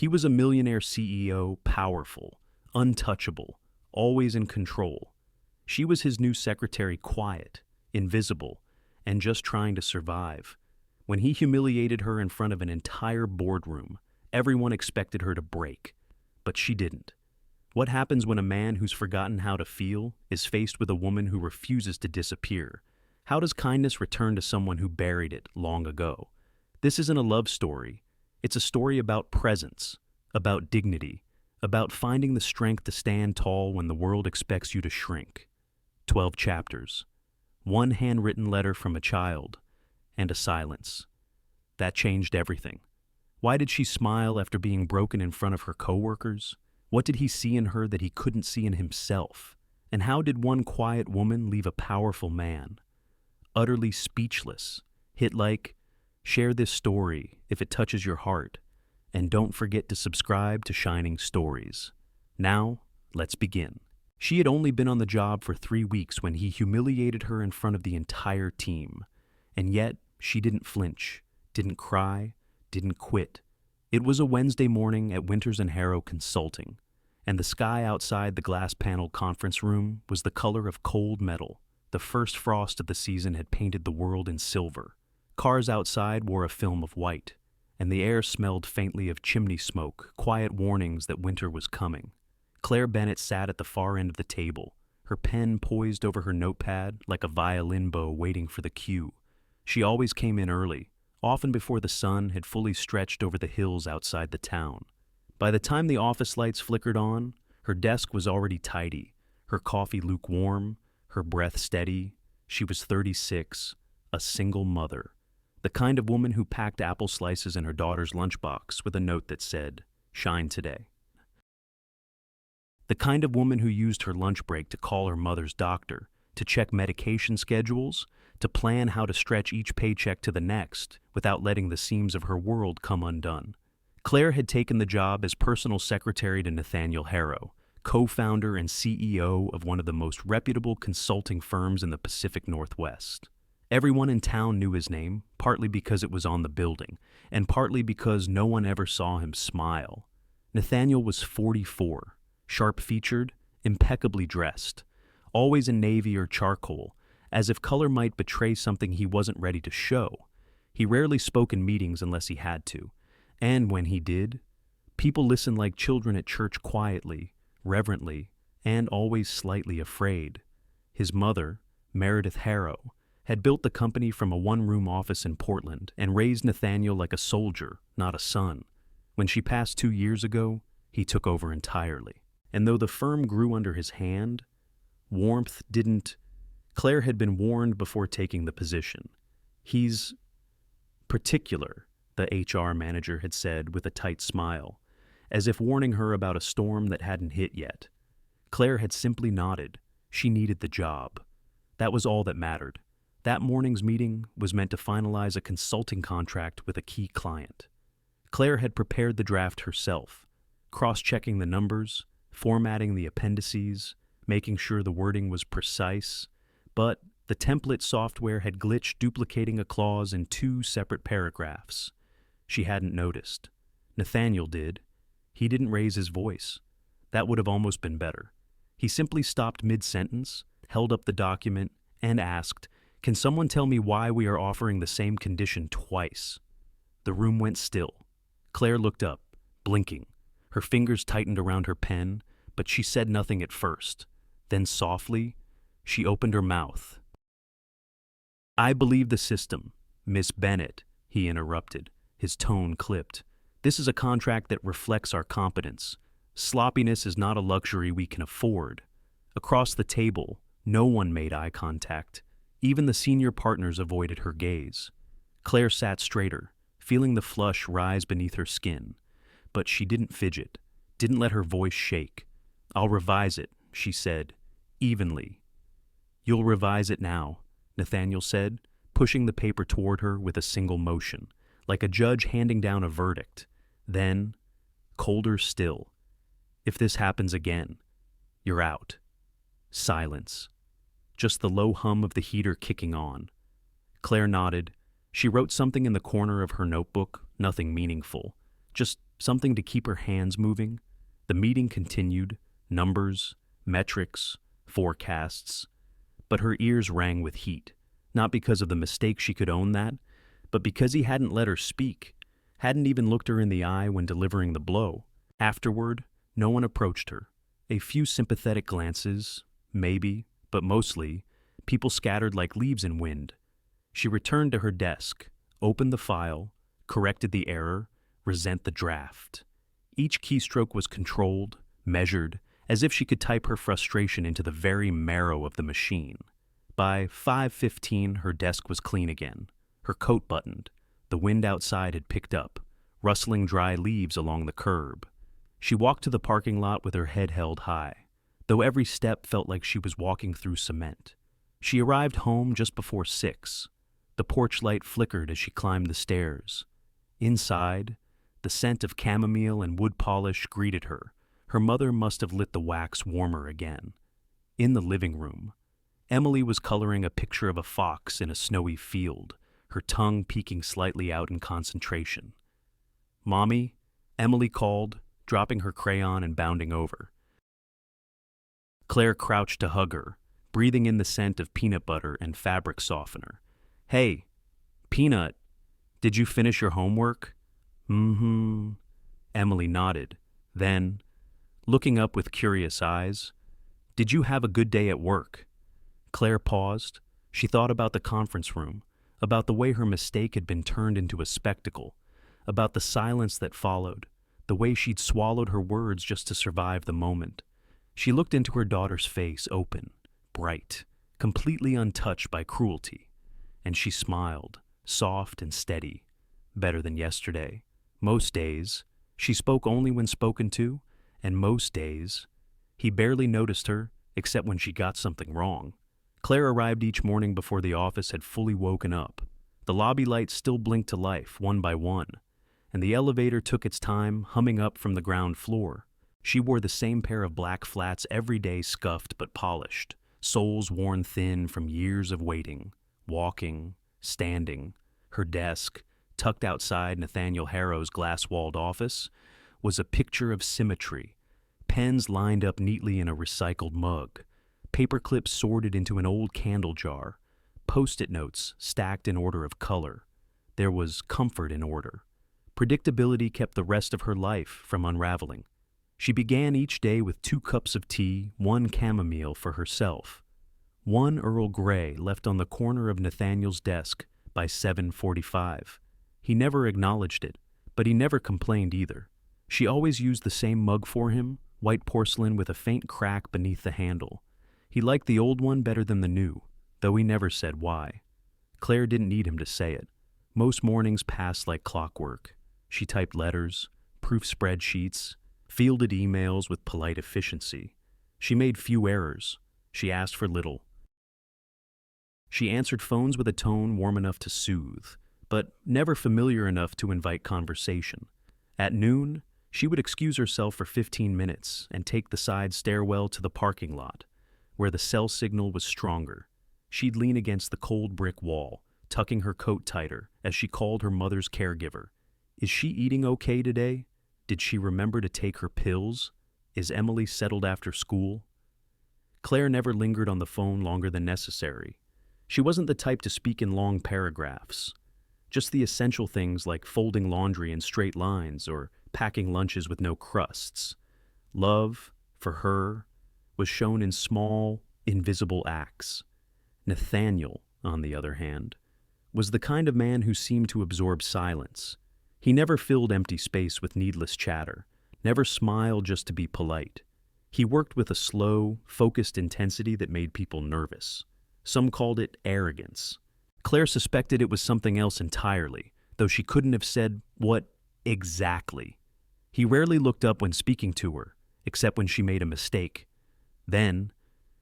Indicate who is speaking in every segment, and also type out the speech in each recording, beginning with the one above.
Speaker 1: He was a millionaire CEO, powerful, untouchable, always in control. She was his new secretary, quiet, invisible, and just trying to survive. When he humiliated her in front of an entire boardroom, everyone expected her to break, but she didn't. What happens when a man who's forgotten how to feel is faced with a woman who refuses to disappear? How does kindness return to someone who buried it long ago? This isn't a love story. It's a story about presence, about dignity, about finding the strength to stand tall when the world expects you to shrink. 12 chapters. One handwritten letter from a child, and a silence. That changed everything. Why did she smile after being broken in front of her coworkers? What did he see in her that he couldn't see in himself? And how did one quiet woman leave a powerful man? Utterly speechless. Hit like, share this story if it touches your heart, and don't forget to subscribe to Shining Stories. Now, let's begin. She had only been on the job for 3 weeks when he humiliated her in front of the entire team. And yet, she didn't flinch, didn't cry, didn't quit. It was a Wednesday morning at Winters and Harrow Consulting, and the sky outside the glass-paneled conference room was the color of cold metal. The first frost of the season had painted the world in silver. Cars outside wore a film of white, and the air smelled faintly of chimney smoke, quiet warnings that winter was coming. Claire Bennett sat at the far end of the table, her pen poised over her notepad like a violin bow waiting for the cue. She always came in early, often before the sun had fully stretched over the hills outside the town. By the time the office lights flickered on, her desk was already tidy, her coffee lukewarm, her breath steady. She was 36, a single mother, the kind of woman who packed apple slices in her daughter's lunchbox with a note that said, "Shine today." The kind of woman who used her lunch break to call her mother's doctor, to check medication schedules, to plan how to stretch each paycheck to the next without letting the seams of her world come undone. Claire had taken the job as personal secretary to Nathaniel Harrow, co-founder and CEO of one of the most reputable consulting firms in the Pacific Northwest. Everyone in town knew his name, partly because it was on the building, and partly because no one ever saw him smile. Nathaniel was 44, sharp-featured, impeccably dressed, always in navy or charcoal, as if color might betray something he wasn't ready to show. He rarely spoke in meetings unless he had to, and when he did, people listened like children at church, quietly, reverently, and always slightly afraid. His mother, Meredith Harrow, had built the company from a one-room office in Portland and raised Nathaniel like a soldier, not a son. When she passed 2 years ago, he took over entirely. And though the firm grew under his hand, warmth didn't. Claire had been warned before taking the position. He's particular, the HR manager had said with a tight smile, as if warning her about a storm that hadn't hit yet. Claire had simply nodded. She needed the job. That was all that mattered. That morning's meeting was meant to finalize a consulting contract with a key client. Claire had prepared the draft herself, cross-checking the numbers, formatting the appendices, making sure the wording was precise, but the template software had glitched, duplicating a clause in 2 separate paragraphs. She hadn't noticed. Nathaniel did. He didn't raise his voice. That would have almost been better. He simply stopped mid-sentence, held up the document, and asked, "Can someone tell me why we are offering the same condition twice?" The room went still. Claire looked up, blinking. Her fingers tightened around her pen, but she said nothing at first. Then softly, she opened her mouth. "I believe the system, Miss Bennett," he interrupted, his tone clipped. "This is a contract that reflects our competence. Sloppiness is not a luxury we can afford." Across the table, no one made eye contact. Even the senior partners avoided her gaze. Claire sat straighter, feeling the flush rise beneath her skin. But she didn't fidget, didn't let her voice shake. "I'll revise it," she said, evenly. "You'll revise it now," Nathaniel said, pushing the paper toward her with a single motion, like a judge handing down a verdict. Then, colder still, "If this happens again, you're out." Silence. Just the low hum of the heater kicking on. Claire nodded. She wrote something in the corner of her notebook, nothing meaningful, just something to keep her hands moving. The meeting continued, numbers, metrics, forecasts, but her ears rang with heat, not because of the mistake she could own that, but because he hadn't let her speak, hadn't even looked her in the eye when delivering the blow. Afterward, no one approached her. A few sympathetic glances, maybe, but mostly, people scattered like leaves in wind. She returned to her desk, opened the file, corrected the error, resent the draft. Each keystroke was controlled, measured, as if she could type her frustration into the very marrow of the machine. By 5:15, her desk was clean again, her coat buttoned. The wind outside had picked up, rustling dry leaves along the curb. She walked to the parking lot with her head held high, though every step felt like she was walking through cement. She arrived home just before 6. The porch light flickered as she climbed the stairs. Inside, the scent of chamomile and wood polish greeted her. Her mother must have lit the wax warmer again. In the living room, Emily was coloring a picture of a fox in a snowy field, her tongue peeking slightly out in concentration. "Mommy," Emily called, dropping her crayon and bounding over. Claire crouched to hug her, breathing in the scent of peanut butter and fabric softener. "Hey, Peanut, did you finish your homework?" "Mm-hmm." Emily nodded. Then, looking up with curious eyes, "Did you have a good day at work?" Claire paused. She thought about the conference room, about the way her mistake had been turned into a spectacle, about the silence that followed, the way she'd swallowed her words just to survive the moment. She looked into her daughter's face, open, bright, completely untouched by cruelty, and she smiled, soft and steady, better than yesterday. Most days, she spoke only when spoken to, and most days, he barely noticed her except when she got something wrong. Claire arrived each morning before the office had fully woken up. The lobby lights still blinked to life, one by one, and the elevator took its time, humming up from the ground floor. She wore the same pair of black flats every day, scuffed but polished, soles worn thin from years of waiting, walking, standing. Her desk, tucked outside Nathaniel Harrow's glass-walled office, was a picture of symmetry. Pens lined up neatly in a recycled mug, paper clips sorted into an old candle jar, Post-it notes stacked in order of color. There was comfort in order. Predictability kept the rest of her life from unraveling. She began each day with 2 cups of tea, 1 chamomile for herself, 1 Earl Grey left on the corner of Nathaniel's desk by 7:45. He never acknowledged it, but he never complained either. She always used the same mug for him, white porcelain with a faint crack beneath the handle. He liked the old one better than the new, though he never said why. Claire didn't need him to say it. Most mornings passed like clockwork. She typed letters, proofed spreadsheets, fielded emails with polite efficiency. She made few errors. She asked for little. She answered phones with a tone warm enough to soothe, but never familiar enough to invite conversation. At noon, she would excuse herself for 15 minutes and take the side stairwell to the parking lot, where the cell signal was stronger. She'd lean against the cold brick wall, tucking her coat tighter as she called her mother's caregiver. Is she eating okay today? Did she remember to take her pills? Is Emily settled after school? Claire never lingered on the phone longer than necessary. She wasn't the type to speak in long paragraphs. Just the essential things like folding laundry in straight lines or packing lunches with no crusts. Love, for her, was shown in small, invisible acts. Nathaniel, on the other hand, was the kind of man who seemed to absorb silence. He never filled empty space with needless chatter, never smiled just to be polite. He worked with a slow, focused intensity that made people nervous. Some called it arrogance. Claire suspected it was something else entirely, though she couldn't have said what exactly. He rarely looked up when speaking to her, except when she made a mistake. Then,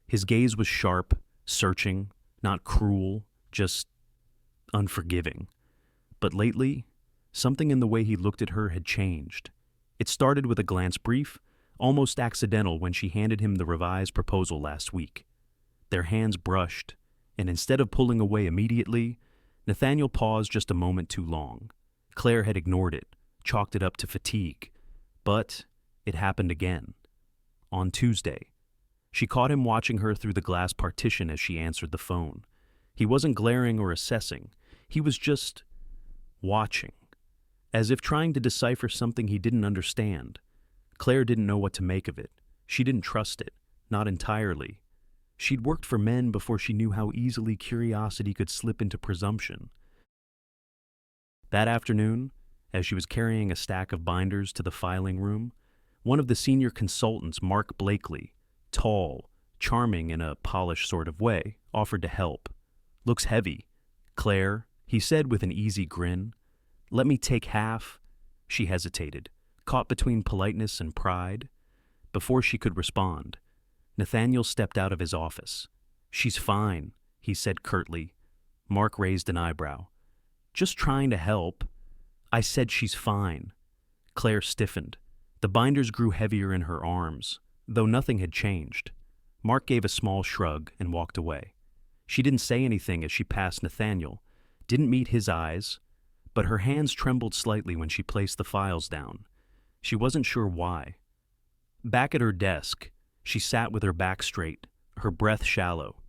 Speaker 1: his gaze was sharp, searching, not cruel, just unforgiving. But lately, something in the way he looked at her had changed. It started with a glance brief, almost accidental when she handed him the revised proposal last week. Their hands brushed, and instead of pulling away immediately, Nathaniel paused just a moment too long. Claire had ignored it, chalked it up to fatigue, But it happened again. On Tuesday, she caught him watching her through the glass partition as she answered the phone. He wasn't glaring or assessing. He was just watching, as if trying to decipher something he didn't understand. Claire didn't know what to make of it. She didn't trust it, not entirely. She'd worked for men before she knew how easily curiosity could slip into presumption. That afternoon, as she was carrying a stack of binders to the filing room, one of the senior consultants, Mark Blakely, tall, charming in a polished sort of way, offered to help. "Looks heavy. Claire," he said with an easy grin. "Let me take half." She hesitated, caught between politeness and pride. Before she could respond, Nathaniel stepped out of his office. "She's fine," he said curtly. Mark raised an eyebrow. "Just trying to help." "I said she's fine." Claire stiffened. The binders grew heavier in her arms, though nothing had changed. Mark gave a small shrug and walked away. She didn't say anything as she passed Nathaniel, didn't meet his eyes, but her hands trembled slightly when she placed the files down. She wasn't sure why. Back at her desk, she sat with her back straight, her breath shallow.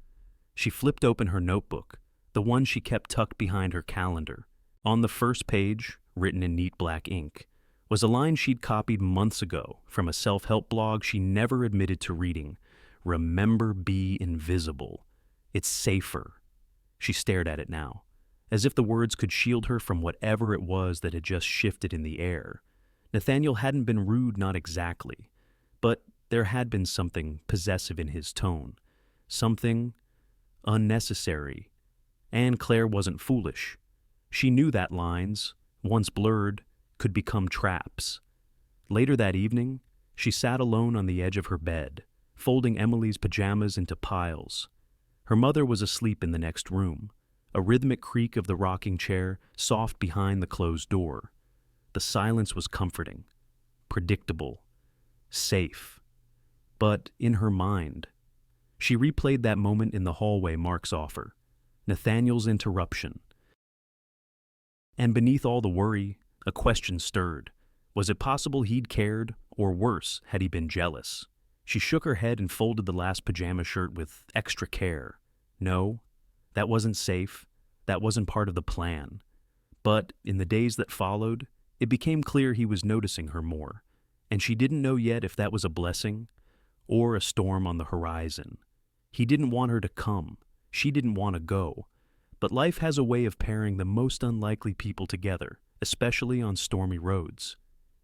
Speaker 1: She flipped open her notebook, the one she kept tucked behind her calendar. On the first page, written in neat black ink, was a line she'd copied months ago from a self-help blog she never admitted to reading. "Remember, be invisible. It's safer." She stared at it now, as if the words could shield her from whatever it was that had just shifted in the air. Nathaniel hadn't been rude, not exactly, but there had been something possessive in his tone, something unnecessary. And Claire wasn't foolish. She knew that lines, once blurred, could become traps. Later that evening, she sat alone on the edge of her bed, folding Emily's pajamas into piles. Her mother was asleep in the next room, a rhythmic creak of the rocking chair soft behind the closed door. The silence was comforting, predictable, safe. But in her mind, she replayed that moment in the hallway, Mark's offer, Nathaniel's interruption. And beneath all the worry, a question stirred. Was it possible he'd cared, or worse, had he been jealous? She shook her head and folded the last pajama shirt with extra care. No, that wasn't safe. That wasn't part of the plan. But in the days that followed, it became clear he was noticing her more, and she didn't know yet if that was a blessing or a storm on the horizon. He didn't want her to come. She didn't want to go. But life has a way of pairing the most unlikely people together, especially on stormy roads.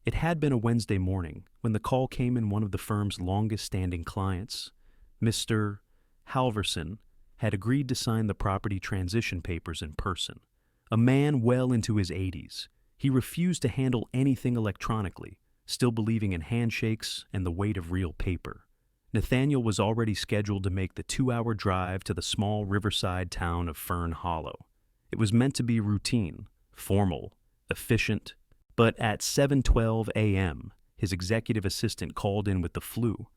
Speaker 1: It had been a Wednesday morning when the call came in. One of the firm's longest-standing clients, Mr. Halverson, had agreed to sign the property transition papers in person. A man well into his 80s, he refused to handle anything electronically, still believing in handshakes and the weight of real paper. Nathaniel was already scheduled to make the 2-hour drive to the small riverside town of Fern Hollow. It was meant to be routine, formal, efficient, but at 7:12 a.m., his executive assistant called in with the flu.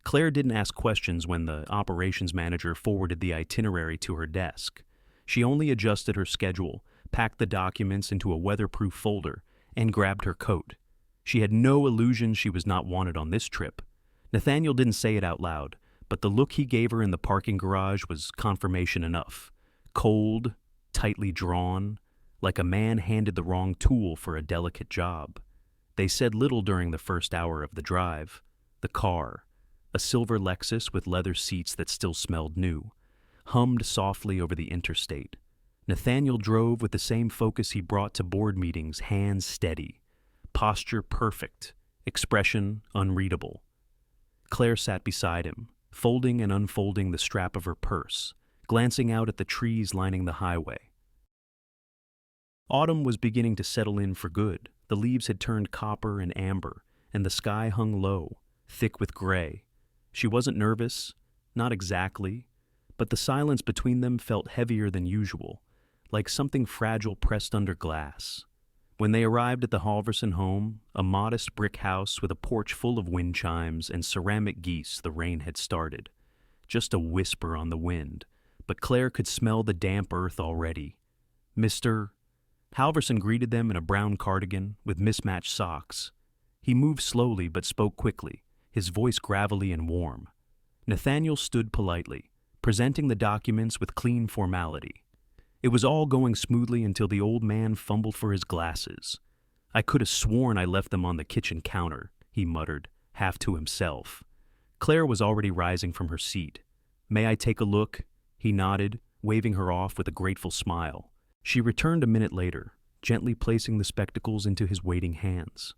Speaker 1: Claire didn't ask questions when the operations manager forwarded the itinerary to her desk. She only adjusted her schedule, packed the documents into a weatherproof folder, and grabbed her coat. She had no illusion she was not wanted on this trip. Nathaniel didn't say it out loud, but the look he gave her in the parking garage was confirmation enough. Cold, tightly drawn, like a man handed the wrong tool for a delicate job. They said little during the first hour of the drive. The car, a silver Lexus with leather seats that still smelled new, hummed softly over the interstate. Nathaniel drove with the same focus he brought to board meetings, hands steady, posture perfect, expression unreadable. Claire sat beside him, folding and unfolding the strap of her purse, glancing out at the trees lining the highway. Autumn was beginning to settle in for good. The leaves had turned copper and amber, and the sky hung low, thick with gray. She wasn't nervous, not exactly, but the silence between them felt heavier than usual, like something fragile pressed under glass. When they arrived at the Halverson home, a modest brick house with a porch full of wind chimes and ceramic geese, the rain had started. Just a whisper on the wind, but Claire could smell the damp earth already. Mr. Halverson greeted them in a brown cardigan with mismatched socks. He moved slowly but spoke quickly, his voice gravelly and warm. Nathaniel stood politely, presenting the documents with clean formality. It was all going smoothly until the old man fumbled for his glasses. "I could have sworn I left them on the kitchen counter," he muttered, half to himself. Claire was already rising from her seat. "May I take a look?" He nodded, waving her off with a grateful smile. She returned a minute later, gently placing the spectacles into his waiting hands.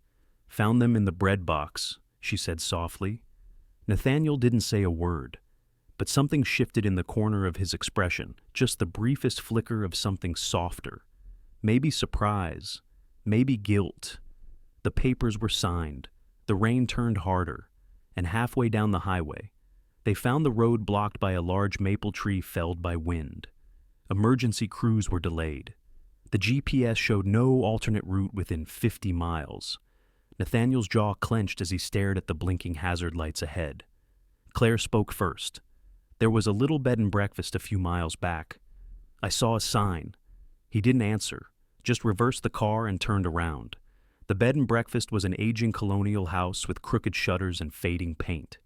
Speaker 1: "Found them in the bread box," she said softly. Nathaniel didn't say a word, but something shifted in the corner of his expression, just the briefest flicker of something softer. Maybe surprise, maybe guilt. The papers were signed, the rain turned harder, and halfway down the highway, they found the road blocked by a large maple tree felled by wind. Emergency crews were delayed. The GPS showed no alternate route within 50 miles. Nathaniel's jaw clenched as he stared at the blinking hazard lights ahead. Claire spoke first. "There was a little bed and breakfast a few miles back. I saw a sign." He didn't answer, just reversed the car and turned around. The bed and breakfast was an aging colonial house with crooked shutters and fading paint.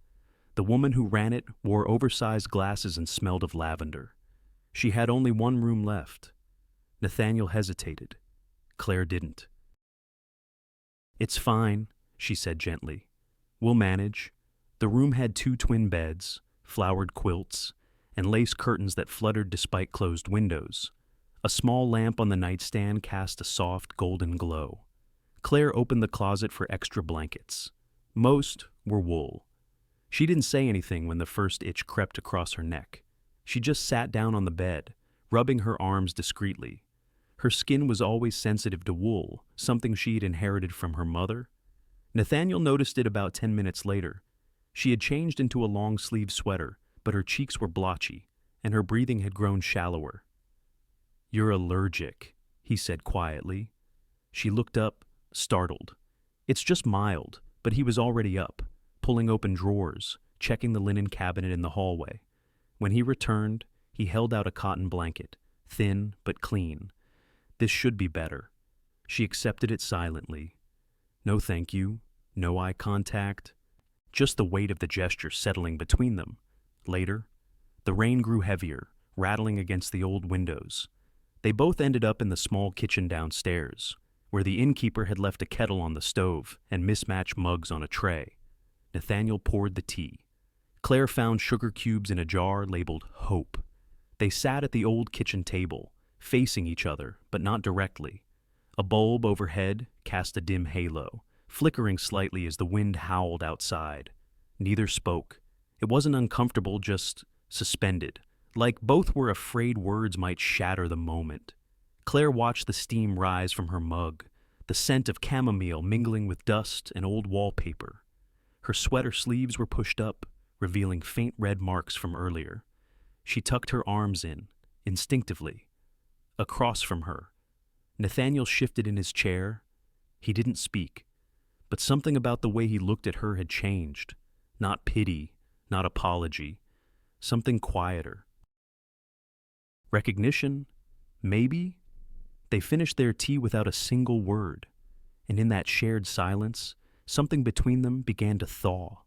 Speaker 1: The woman who ran it wore oversized glasses and smelled of lavender. She had only one room left. Nathaniel hesitated. Claire didn't. "It's fine," she said gently. "We'll manage." The room had 2 twin beds, flowered quilts, and lace curtains that fluttered despite closed windows. A small lamp on the nightstand cast a soft golden glow. Claire opened the closet for extra blankets. Most were wool. She didn't say anything when the first itch crept across her neck. She just sat down on the bed, rubbing her arms discreetly. Her skin was always sensitive to wool, something she had inherited from her mother. Nathaniel noticed it about 10 minutes later. She had changed into a long-sleeved sweater, but her cheeks were blotchy, and her breathing had grown shallower. "You're allergic," he said quietly. She looked up, startled. "It's just mild," but he was already up, pulling open drawers, checking the linen cabinet in the hallway. When he returned, he held out a cotton blanket, thin but clean. This should be better. She accepted it silently. No thank you, no eye contact, just the weight of the gesture settling between them. Later, the rain grew heavier, rattling against the old windows. They both ended up in the small kitchen downstairs, where the innkeeper had left a kettle on the stove and mismatched mugs on a tray. Nathaniel poured the tea. Claire found sugar cubes in a jar labeled Hope. They sat at the old kitchen table, facing each other, but not directly. A bulb overhead cast a dim halo, flickering slightly as the wind howled outside. Neither spoke. It wasn't uncomfortable, just suspended, like both were afraid words might shatter the moment. Claire watched the steam rise from her mug, the scent of chamomile mingling with dust and old wallpaper. Her sweater sleeves were pushed up, revealing faint red marks from earlier. She tucked her arms in, instinctively. Across from her, Nathaniel shifted in his chair. He didn't speak, but something about the way he looked at her had changed. Not pity, not apology, something quieter. Recognition? Maybe? They finished their tea without a single word, and in that shared silence, something between them began to thaw.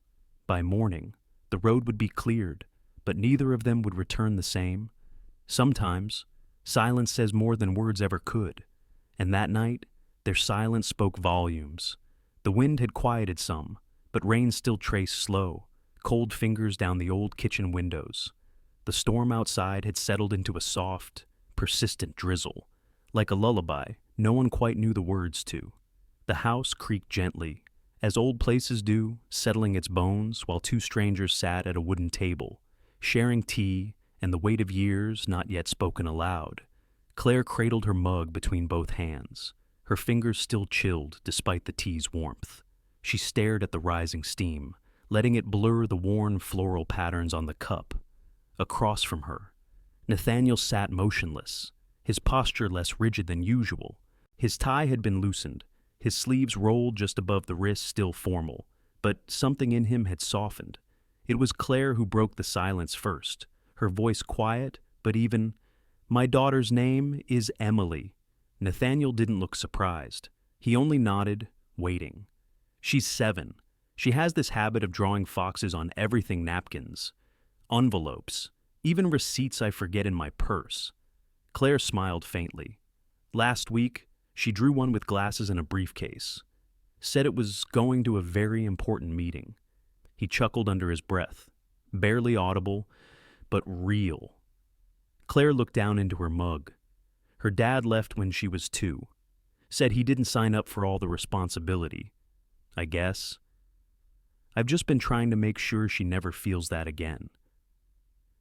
Speaker 1: By morning, the road would be cleared, but neither of them would return the same. Sometimes, silence says more than words ever could, and that night, their silence spoke volumes. The wind had quieted some, but rain still traced slow, cold fingers down the old kitchen windows. The storm outside had settled into a soft, persistent drizzle. Like a lullaby, no one quite knew the words to. The house creaked gently, as old places do, settling its bones while 2 strangers sat at a wooden table, sharing tea and the weight of years not yet spoken aloud. Claire cradled her mug between both hands, her fingers still chilled despite the tea's warmth. She stared at the rising steam, letting it blur the worn floral patterns on the cup. Across from her, Nathaniel sat motionless, his posture less rigid than usual. His tie had been loosened, his sleeves rolled just above the wrist, still formal, but something in him had softened. It was Claire who broke the silence first, her voice quiet, but even, "My daughter's name is Emily." Nathaniel didn't look surprised. He only nodded, waiting. She's 7. She has this habit of drawing foxes on everything: napkins, envelopes, even receipts I forget in my purse. Claire smiled faintly. Last week, she drew one with glasses in a briefcase. Said it was going to a very important meeting. He chuckled under his breath, barely audible, but real. Claire looked down into her mug. Her dad left when she was 2. Said he didn't sign up for all the responsibility. I guess. I've just been trying to make sure she never feels that again.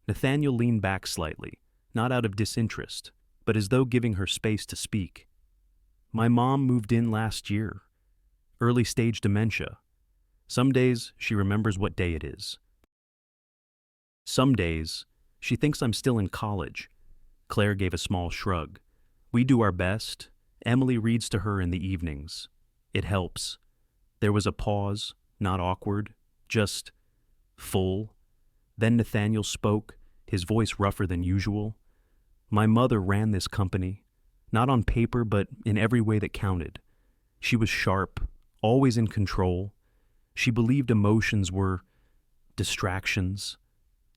Speaker 1: Nathaniel leaned back slightly, not out of disinterest, but as though giving her space to speak. My mom moved in last year. Early stage dementia. Some days she remembers what day it is. Some days she thinks I'm still in college. Claire gave a small shrug. We do our best. Emily reads to her in the evenings. It helps. There was a pause, not awkward, just full. Then Nathaniel spoke, his voice rougher than usual. My mother ran this company, not on paper, but in every way that counted. She was sharp, always in control. She believed emotions were distractions.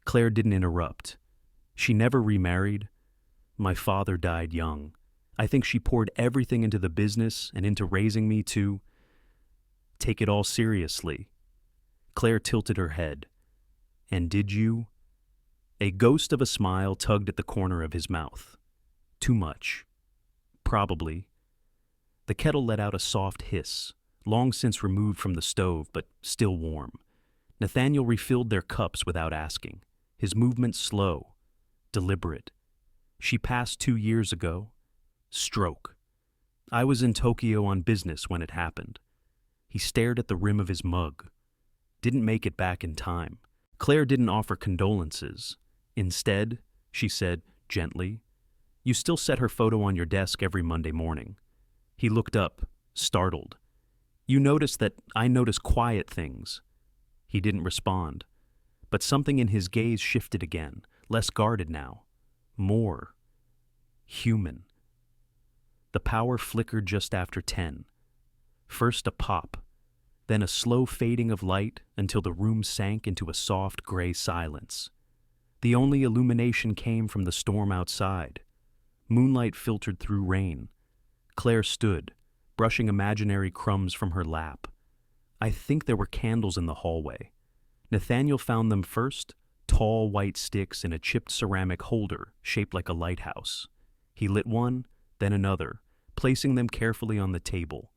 Speaker 1: Claire didn't interrupt. She never remarried. My father died young. I think she poured everything into the business and into raising me to take it all seriously. Claire tilted her head. And did you? A ghost of a smile tugged at the corner of his mouth. Too much. Probably. The kettle let out a soft hiss, long since removed from the stove, but still warm. Nathaniel refilled their cups without asking, his movements slow, deliberate. She passed 2 years ago. Stroke. I was in Tokyo on business when it happened. He stared at the rim of his mug. Didn't make it back in time. Claire didn't offer condolences. Instead, she said, gently, you still set her photo on your desk every Monday morning. He looked up, startled. You notice that I notice quiet things. He didn't respond, but something in his gaze shifted again, less guarded now. More human. The power flickered just after 10. First a pop, then a slow fading of light until the room sank into a soft gray silence. The only illumination came from the storm outside. Moonlight filtered through rain. Claire stood, brushing imaginary crumbs from her lap. I think there were candles in the hallway. Nathaniel found them first, tall white sticks in a chipped ceramic holder shaped like a lighthouse. He lit one, then another, placing them carefully on the table.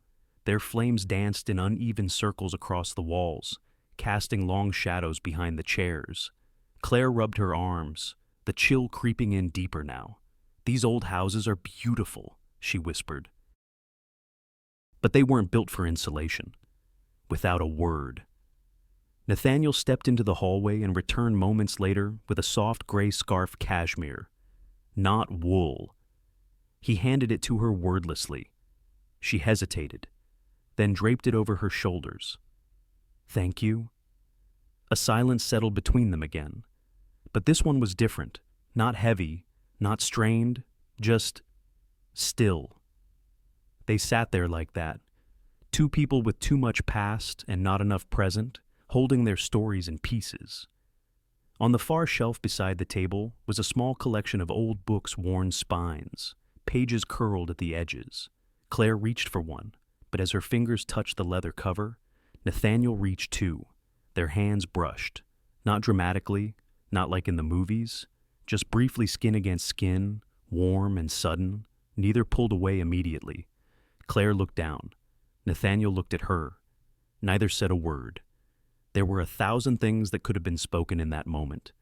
Speaker 1: Their flames danced in uneven circles across the walls, casting long shadows behind the chairs. Claire rubbed her arms, the chill creeping in deeper now. These old houses are beautiful, she whispered. But they weren't built for insulation. Without a word. Nathaniel stepped into the hallway and returned moments later with a soft gray scarf cashmere. Not wool. He handed it to her wordlessly. She hesitated, then draped it over her shoulders. Thank you. A silence settled between them again. But this one was different. Not heavy, not strained, just still. They sat there like that. 2 people with too much past and not enough present, holding their stories in pieces. On the far shelf beside the table was a small collection of old books, worn spines, pages curled at the edges. Claire reached for one, but as her fingers touched the leather cover, Nathaniel reached too. Their hands brushed, not dramatically, not like in the movies, just briefly skin against skin, warm and sudden. Neither pulled away immediately. Claire looked down. Nathaniel looked at her. Neither said a word. There were 1,000 things that could have been spoken in that moment.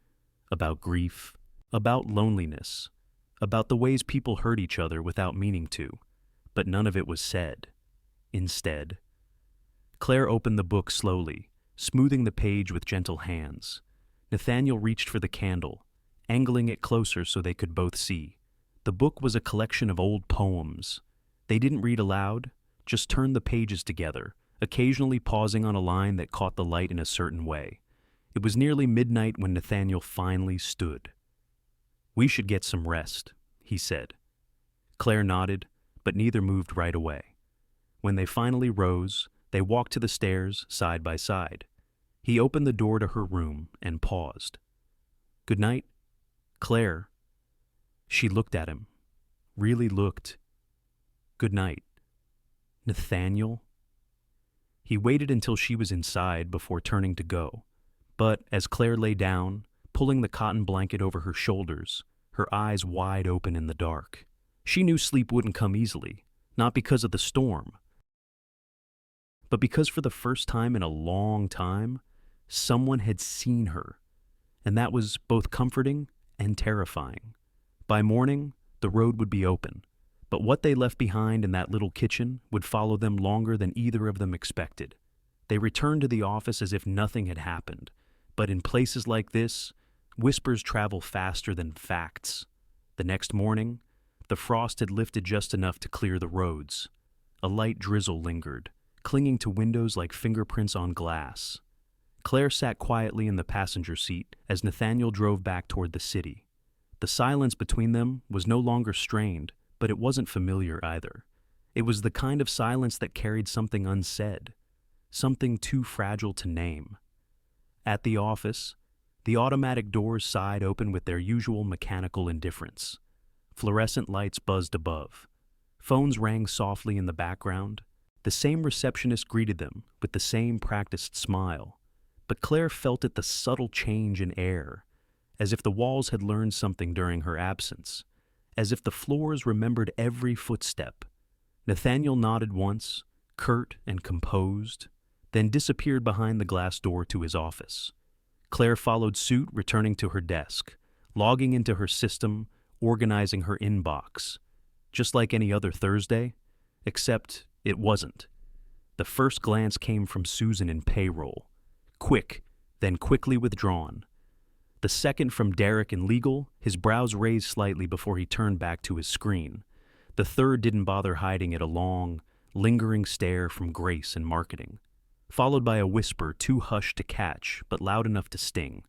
Speaker 1: About grief, about loneliness, about the ways people hurt each other without meaning to, but none of it was said. Instead, Claire opened the book slowly, smoothing the page with gentle hands. Nathaniel reached for the candle, angling it closer so they could both see. The book was a collection of old poems. They didn't read aloud, just turned the pages together, occasionally pausing on a line that caught the light in a certain way. It was nearly midnight when Nathaniel finally stood. We should get some rest, he said. Claire nodded, but neither moved right away. When they finally rose, They walked to the stairs, side by side. He opened the door to her room and paused. "Good night, Claire." She looked at him. Really looked. "Good night, Nathaniel." He waited until she was inside before turning to go. But as Claire lay down, pulling the cotton blanket over her shoulders, her eyes wide open in the dark, she knew sleep wouldn't come easily, not because of the storm, but because for the first time in a long time, someone had seen her, and that was both comforting and terrifying. By morning, the road would be open, but what they left behind in that little kitchen would follow them longer than either of them expected. They returned to the office as if nothing had happened, but in places like this, whispers travel faster than facts. The next morning, the frost had lifted just enough to clear the roads. A light drizzle lingered, clinging to windows like fingerprints on glass. Claire sat quietly in the passenger seat as Nathaniel drove back toward the city. The silence between them was no longer strained, but it wasn't familiar either. It was the kind of silence that carried something unsaid, something too fragile to name. At the office, the automatic doors sighed open with their usual mechanical indifference. Fluorescent lights buzzed above. Phones rang softly in the background. The same receptionist greeted them with the same practiced smile. But Claire felt the subtle change in air, as if the walls had learned something during her absence, as if the floors remembered every footstep. Nathaniel nodded once, curt and composed, then disappeared behind the glass door to his office. Claire followed suit, returning to her desk, logging into her system, organizing her inbox. Just like any other Thursday, except it wasn't. The first glance came from Susan in payroll. Quick, then quickly withdrawn. The second from Derek in legal, his brows raised slightly before he turned back to his screen. The third didn't bother hiding it, a long, lingering stare from Grace in marketing, followed by a whisper too hushed to catch, but loud enough to sting.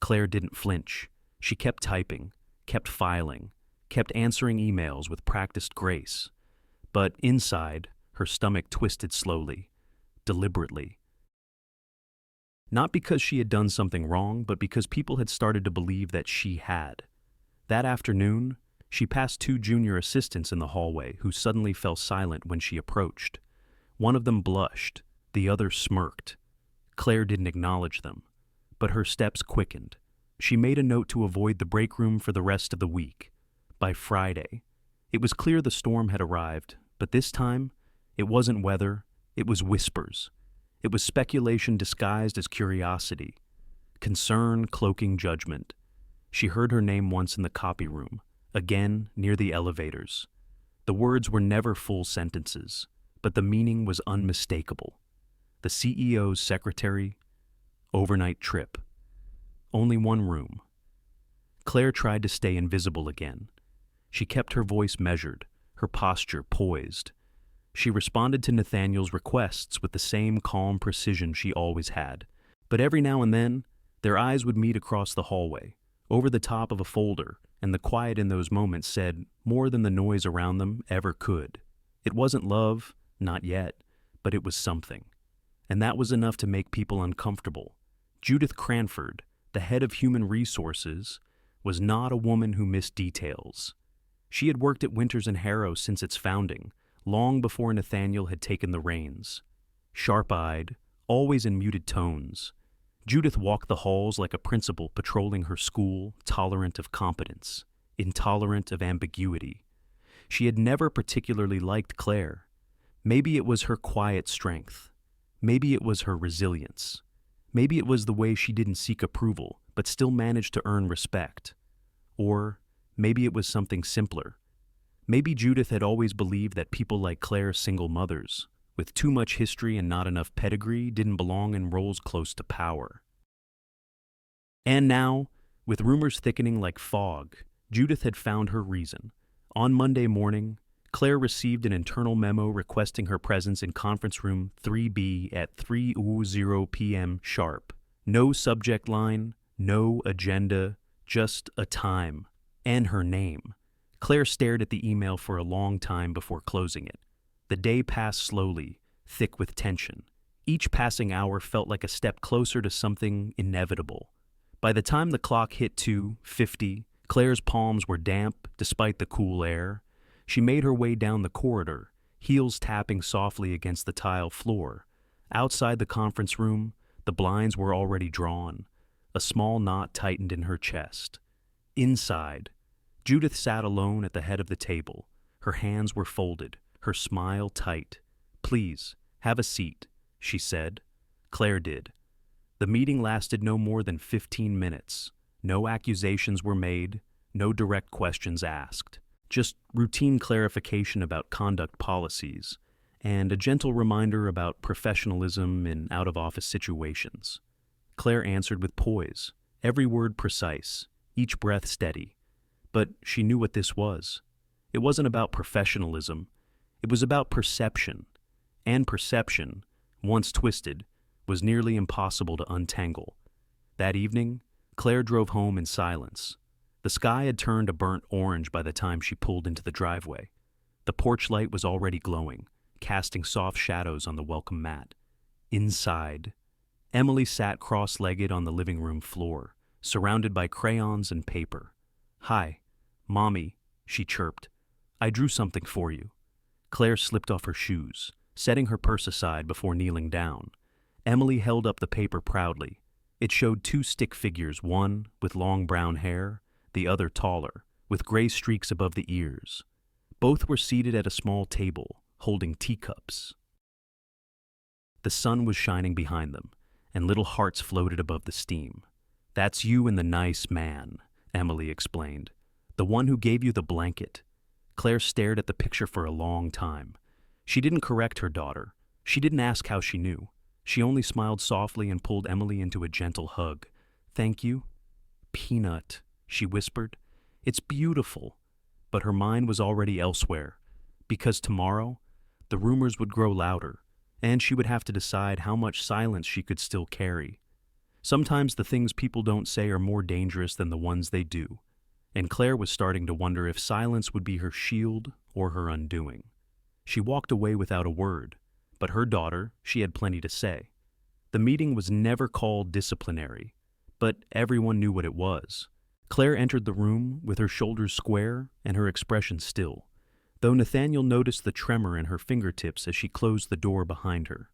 Speaker 1: Claire didn't flinch. She kept typing, kept filing, kept answering emails with practiced grace. But inside, her stomach twisted slowly, deliberately. Not because she had done something wrong, but because people had started to believe that she had. That afternoon, she passed two junior assistants in the hallway who suddenly fell silent when she approached. One of them blushed, the other smirked. Claire didn't acknowledge them, but her steps quickened. She made a note to avoid the break room for the rest of the week. By Friday, it was clear the storm had arrived, but this time, it wasn't weather, it was whispers. It was speculation disguised as curiosity, concern cloaking judgment. She heard her name once in the copy room, again near the elevators. The words were never full sentences, but the meaning was unmistakable. The CEO's secretary, overnight trip. Only one room. Claire tried to stay invisible again. She kept her voice measured, her posture poised. She responded to Nathaniel's requests with the same calm precision she always had. But every now and then, their eyes would meet across the hallway, over the top of a folder, and the quiet in those moments said more than the noise around them ever could. It wasn't love, not yet, but it was something. And that was enough to make people uncomfortable. Judith Cranford, the head of human resources, was not a woman who missed details. She had worked at Winters and Harrow since its founding, long before Nathaniel had taken the reins. Sharp-eyed, always in muted tones, Judith walked the halls like a principal patrolling her school, tolerant of competence, intolerant of ambiguity. She had never particularly liked Claire. Maybe it was her quiet strength. Maybe it was her resilience. Maybe it was the way she didn't seek approval, but still managed to earn respect. Or maybe it was something simpler. Maybe Judith had always believed that people like Claire's single mothers, with too much history and not enough pedigree, didn't belong in roles close to power. And now, with rumors thickening like fog, Judith had found her reason. On Monday morning, Claire received an internal memo requesting her presence in conference room 3B at 3:00 p.m. sharp. No subject line, no agenda, just a time, and her name. Claire stared at the email for a long time before closing it. The day passed slowly, thick with tension. Each passing hour felt like a step closer to something inevitable. By the time the clock hit 2:50, Claire's palms were damp despite the cool air. She made her way down the corridor, heels tapping softly against the tile floor. Outside the conference room, the blinds were already drawn. A small knot tightened in her chest. Inside, Judith sat alone at the head of the table. Her hands were folded, her smile tight. "Please, have a seat," she said. Claire did. The meeting lasted no more than 15 minutes. No accusations were made, no direct questions asked. Just routine clarification about conduct policies, and a gentle reminder about professionalism in out-of-office situations. Claire answered with poise, every word precise, each breath steady. But she knew what this was. It wasn't about professionalism. It was about perception. And perception, once twisted, was nearly impossible to untangle. That evening, Claire drove home in silence. The sky had turned a burnt orange by the time she pulled into the driveway. The porch light was already glowing, casting soft shadows on the welcome mat. Inside, Emily sat cross-legged on the living room floor, surrounded by crayons and paper. "Hi, Mommy," she chirped. "I drew something for you." Claire slipped off her shoes, setting her purse aside before kneeling down. Emily held up the paper proudly. It showed two stick figures, one with long brown hair, the other taller, with gray streaks above the ears. Both were seated at a small table, holding teacups. The sun was shining behind them, and little hearts floated above the steam. "That's you and the nice man," Emily explained. "The one who gave you the blanket." Claire stared at the picture for a long time. She didn't correct her daughter. She didn't ask how she knew. She only smiled softly and pulled Emily into a gentle hug. "Thank you." "Peanut," she whispered. "It's beautiful." But her mind was already elsewhere, because tomorrow, the rumors would grow louder, and she would have to decide how much silence she could still carry. Sometimes the things people don't say are more dangerous than the ones they do, and Claire was starting to wonder if silence would be her shield or her undoing. She walked away without a word, but her daughter, she had plenty to say. The meeting was never called disciplinary, but everyone knew what it was. Claire entered the room with her shoulders square and her expression still, though Nathaniel noticed the tremor in her fingertips as she closed the door behind her.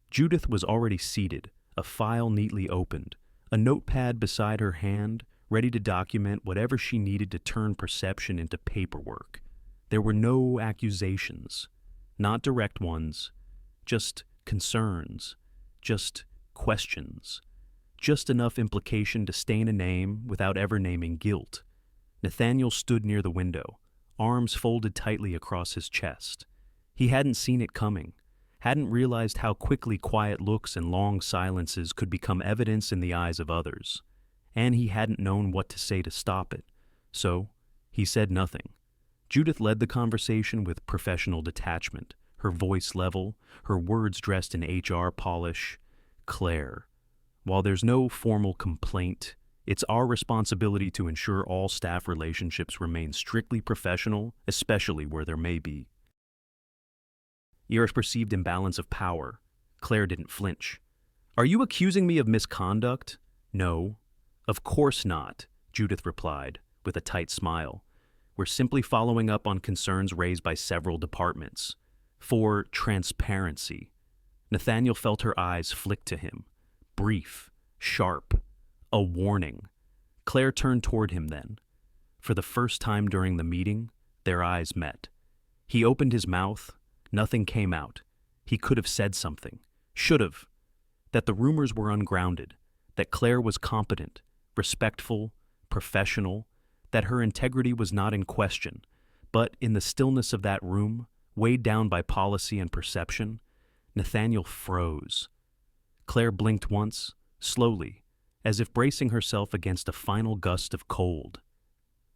Speaker 1: Judith was already seated, a file neatly opened, a notepad beside her hand, ready to document whatever she needed to turn perception into paperwork. There were no accusations, not direct ones, just concerns, just questions, just enough implication to stain a name without ever naming guilt. Nathaniel stood near the window, arms folded tightly across his chest. He hadn't seen it coming, hadn't realized how quickly quiet looks and long silences could become evidence in the eyes of others, and he hadn't known what to say to stop it, so he said nothing. Judith led the conversation with professional detachment, her voice level, her words dressed in HR polish. "Claire, while there's no formal complaint, it's our responsibility to ensure all staff relationships remain strictly professional, especially where there may be perceived imbalance of power." Claire didn't flinch. "Are you accusing me of misconduct?" "No, of course not," Judith replied, with a tight smile. "We're simply following up on concerns raised by several departments. For transparency." Nathaniel felt her eyes flick to him. Brief, sharp, a warning. Claire turned toward him then. For the first time during the meeting, their eyes met. He opened his mouth. Nothing came out. He could have said something. Should have. That the rumors were ungrounded. That Claire was competent, respectful, professional. That her integrity was not in question. But in the stillness of that room, weighed down by policy and perception, Nathaniel froze. Claire blinked once, slowly, as if bracing herself against a final gust of cold.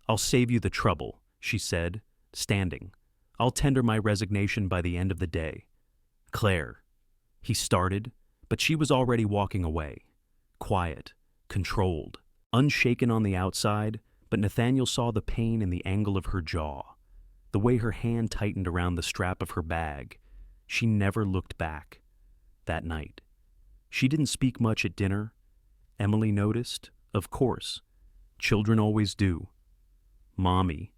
Speaker 1: "I'll save you the trouble," she said, standing. "I'll tender my resignation by the end of the day." "Claire," he started, but she was already walking away. Quiet, controlled, unshaken on the outside, but Nathaniel saw the pain in the angle of her jaw, the way her hand tightened around the strap of her bag. She never looked back that night. She didn't speak much at dinner. Emily noticed. Of course. Children always do. Mommy,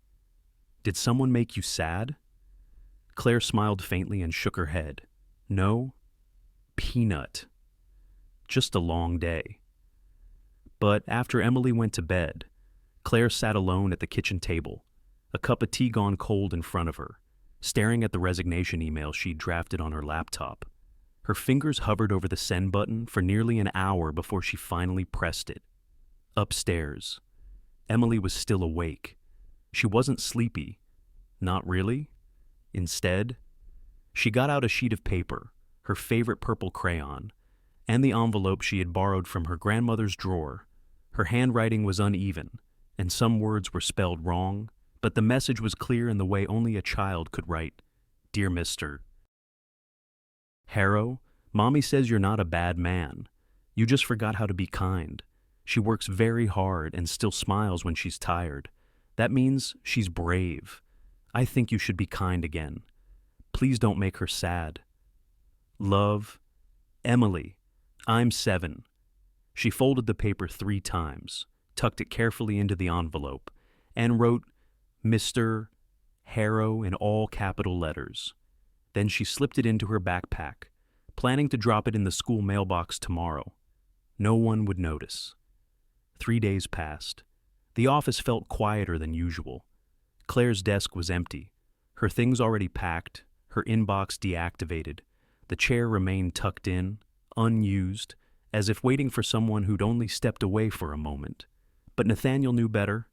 Speaker 1: did someone make you sad? Claire smiled faintly and shook her head. No. Peanut. Just a long day. But after Emily went to bed, Claire sat alone at the kitchen table, a cup of tea gone cold in front of her, staring at the resignation email she'd drafted on her laptop. Her fingers hovered over the send button for nearly an hour before she finally pressed it. Upstairs, Emily was still awake. She wasn't sleepy. Not really. Instead, she got out a sheet of paper, her favorite purple crayon, and the envelope she had borrowed from her grandmother's drawer. Her handwriting was uneven, and some words were spelled wrong, but the message was clear in the way only a child could write. Dear Mr. Harrow, Mommy says you're not a bad man. You just forgot how to be kind. She works very hard and still smiles when she's tired. That means she's brave. I think you should be kind again. Please don't make her sad. Love, Emily. I'm 7. She folded the paper 3 times, tucked it carefully into the envelope, and wrote Mr. Harrow in all capital letters. Then she slipped it into her backpack, planning to drop it in the school mailbox tomorrow. No one would notice. 3 days passed. The office felt quieter than usual. Claire's desk was empty, her things already packed, her inbox deactivated. The chair remained tucked in, unused, as if waiting for someone who'd only stepped away for a moment. But Nathaniel knew better.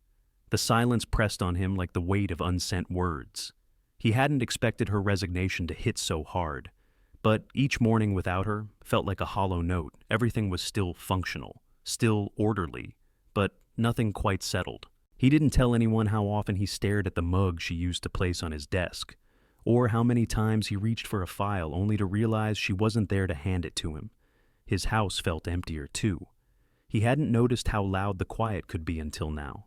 Speaker 1: The silence pressed on him like the weight of unsent words. He hadn't expected her resignation to hit so hard. But each morning without her felt like a hollow note. Everything was still functional, still orderly, but nothing quite settled. He didn't tell anyone how often he stared at the mug she used to place on his desk, or how many times he reached for a file only to realize she wasn't there to hand it to him. His house felt emptier, too. He hadn't noticed how loud the quiet could be until now.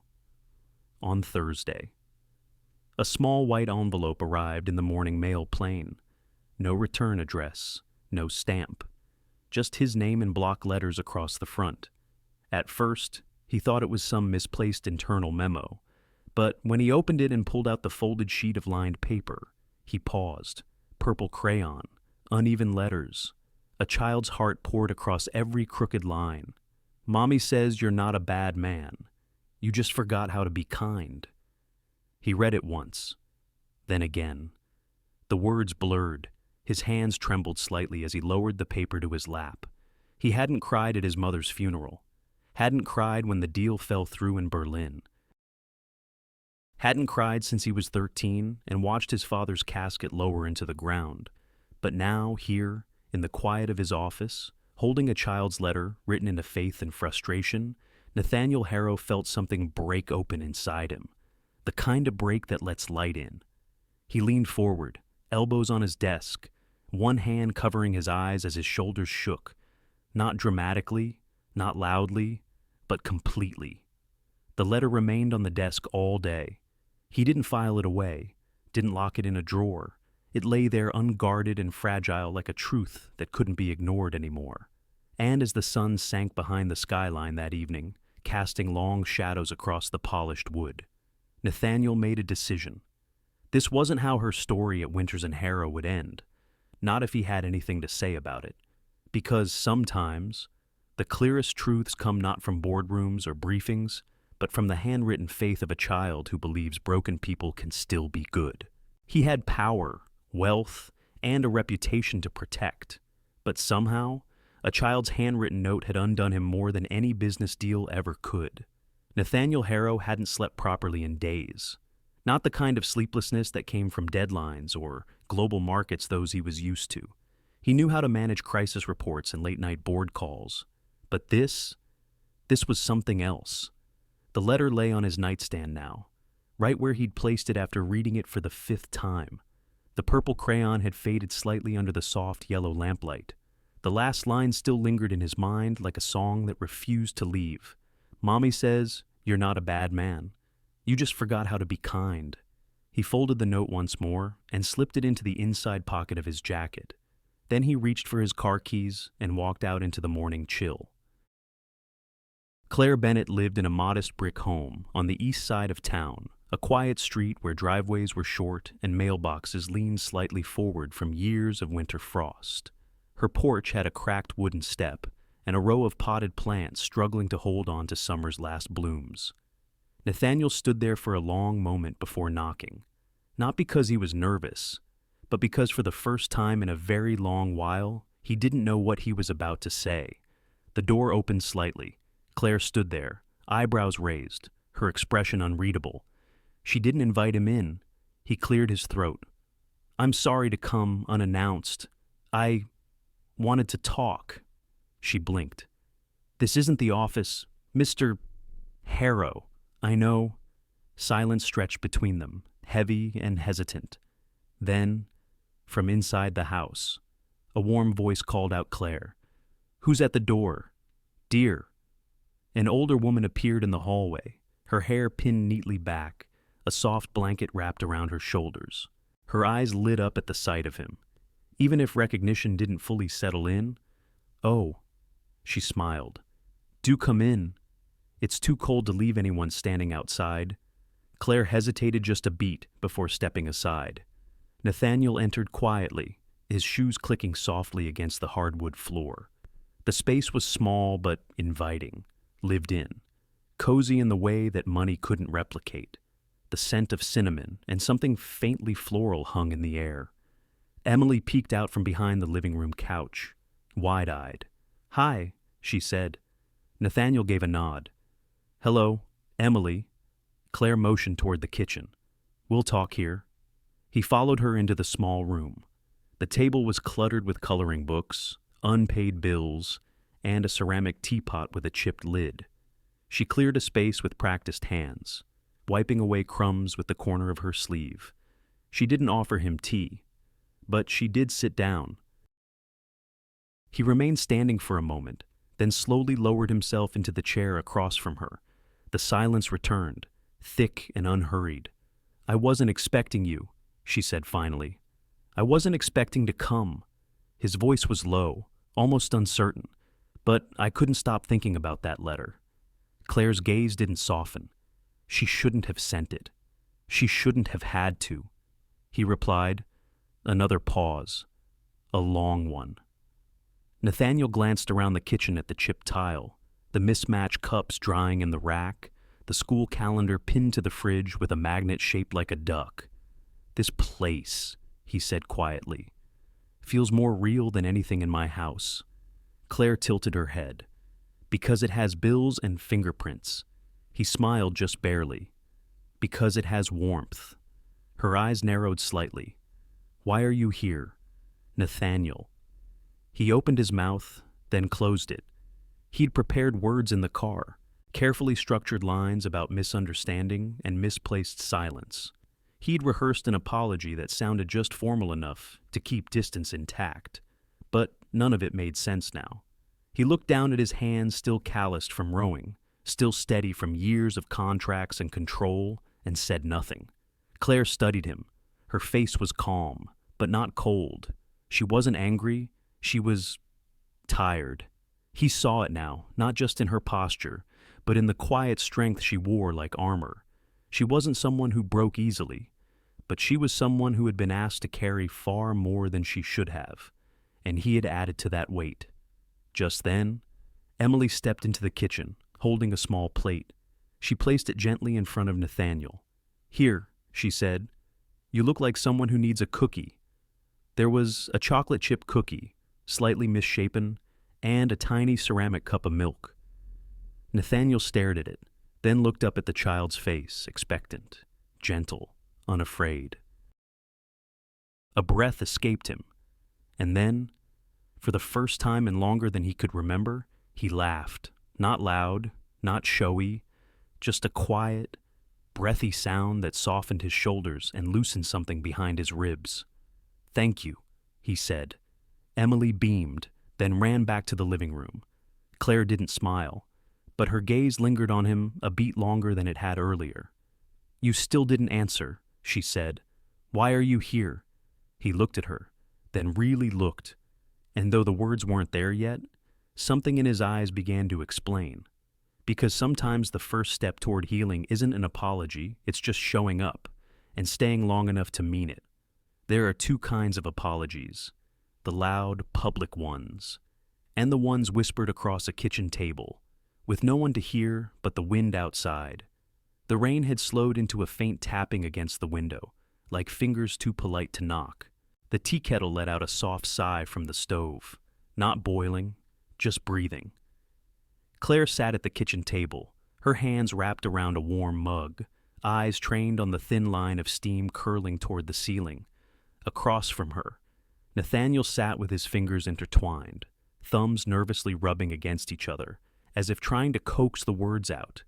Speaker 1: On Thursday, a small white envelope arrived in the morning mail plane. No return address, no stamp, just his name in block letters across the front. At first, he thought it was some misplaced internal memo, but when he opened it and pulled out the folded sheet of lined paper, he paused. Purple crayon, uneven letters. A child's heart poured across every crooked line. Mommy says you're not a bad man. You just forgot how to be kind. He read it once, then again. The words blurred. His hands trembled slightly as he lowered the paper to his lap. He hadn't cried at his mother's funeral. Hadn't cried when the deal fell through in Berlin. Hadn't cried since he was 13 and watched his father's casket lower into the ground. But now, here, in the quiet of his office, holding a child's letter written into faith and frustration, Nathaniel Harrow felt something break open inside him. The kind of break that lets light in. He leaned forward, elbows on his desk, one hand covering his eyes as his shoulders shook. Not dramatically, not loudly, but completely. The letter remained on the desk all day. He didn't file it away, didn't lock it in a drawer. It lay there unguarded and fragile like a truth that couldn't be ignored anymore. And as the sun sank behind the skyline that evening, casting long shadows across the polished wood, Nathaniel made a decision. This wasn't how her story at Winters and Harrow would end, not if he had anything to say about it. Because sometimes, the clearest truths come not from boardrooms or briefings, but from the handwritten faith of a child who believes broken people can still be good. He had power, wealth, and a reputation to protect, but somehow, a child's handwritten note had undone him more than any business deal ever could. Nathaniel Harrow hadn't slept properly in days. Not the kind of sleeplessness that came from deadlines or global markets those he was used to. He knew how to manage crisis reports and late-night board calls. But this was something else. The letter lay on his nightstand now, right where he'd placed it after reading it for the 5th time. The purple crayon had faded slightly under the soft yellow lamplight. The last line still lingered in his mind like a song that refused to leave. Mommy says, you're not a bad man. You just forgot how to be kind. He folded the note once more and slipped it into the inside pocket of his jacket. Then he reached for his car keys and walked out into the morning chill. Claire Bennett lived in a modest brick home on the east side of town, a quiet street where driveways were short and mailboxes leaned slightly forward from years of winter frost. Her porch had a cracked wooden step and a row of potted plants struggling to hold on to summer's last blooms. Nathaniel stood there for a long moment before knocking, not because he was nervous, but because for the first time in a very long while, he didn't know what he was about to say. The door opened slightly. Claire stood there, eyebrows raised, her expression unreadable. She didn't invite him in. He cleared his throat. "I'm sorry to come unannounced. I wanted to talk." She blinked. "This isn't the office. Mr. Harrow, I know." Silence stretched between them, heavy and hesitant. Then, from inside the house, a warm voice called out Claire. "Who's at the door?" "Dear." An older woman appeared in the hallway, her hair pinned neatly back, a soft blanket wrapped around her shoulders. Her eyes lit up at the sight of him. Even if recognition didn't fully settle in, "Oh," she smiled. "Do come in. It's too cold to leave anyone standing outside." Claire hesitated just a beat before stepping aside. Nathaniel entered quietly, his shoes clicking softly against the hardwood floor. The space was small but inviting, lived in, cozy in the way that money couldn't replicate. The scent of cinnamon and something faintly floral hung in the air. Emily peeked out from behind the living room couch, wide-eyed. "Hi," she said. Nathaniel gave a nod. "Hello, Emily." Claire motioned toward the kitchen. "We'll talk here." He followed her into the small room. The table was cluttered with coloring books, unpaid bills, and a ceramic teapot with a chipped lid. She cleared a space with practiced hands, wiping away crumbs with the corner of her sleeve. She didn't offer him tea, but she did sit down. He remained standing for a moment, then slowly lowered himself into the chair across from her. The silence returned, thick and unhurried. "I wasn't expecting you," she said finally. "I wasn't expecting to come." His voice was low, almost uncertain, but I couldn't stop thinking about that letter. Claire's gaze didn't soften. She shouldn't have sent it. She shouldn't have had to. He replied. Another pause. A long one. Nathaniel glanced around the kitchen at the chipped tile, the mismatched cups drying in the rack, the school calendar pinned to the fridge with a magnet shaped like a duck. "This place," he said quietly, "feels more real than anything in my house." Claire tilted her head. "Because it has bills and fingerprints." He smiled just barely. "Because it has warmth." Her eyes narrowed slightly. "Why are you here?" "Nathaniel." He opened his mouth, then closed it. He'd prepared words in the car, carefully structured lines about misunderstanding and misplaced silence. He'd rehearsed an apology that sounded just formal enough to keep distance intact, but none of it made sense now. He looked down at his hands still calloused from rowing, still steady from years of contracts and control, and said nothing. Claire studied him. Her face was calm, but not cold. She wasn't angry. She was tired. He saw it now, not just in her posture, but in the quiet strength she wore like armor. She wasn't someone who broke easily, but she was someone who had been asked to carry far more than she should have, and he had added to that weight. Just then, Emily stepped into the kitchen, holding a small plate. She placed it gently in front of Nathaniel. "Here," she said. "You look like someone who needs a cookie." There was a chocolate chip cookie, slightly misshapen, and a tiny ceramic cup of milk. Nathaniel stared at it, then looked up at the child's face, expectant, gentle, unafraid. A breath escaped him, and then, for the first time in longer than he could remember, he laughed. Not loud, not showy, just a quiet, breathy sound that softened his shoulders and loosened something behind his ribs. "Thank you," he said. Emily beamed, then ran back to the living room. Claire didn't smile, but her gaze lingered on him a beat longer than it had earlier. "You still didn't answer," she said. "Why are you here?" He looked at her, then really looked, and though the words weren't there yet, something in his eyes began to explain. Because sometimes the first step toward healing isn't an apology, it's just showing up and staying long enough to mean it. There are two kinds of apologies: the loud, public ones, and the ones whispered across a kitchen table, with no one to hear but the wind outside. The rain had slowed into a faint tapping against the window, like fingers too polite to knock. The tea kettle let out a soft sigh from the stove, not boiling, just breathing. Claire sat at the kitchen table, her hands wrapped around a warm mug, eyes trained on the thin line of steam curling toward the ceiling. Across from her, Nathaniel sat with his fingers intertwined, thumbs nervously rubbing against each other, as if trying to coax the words out.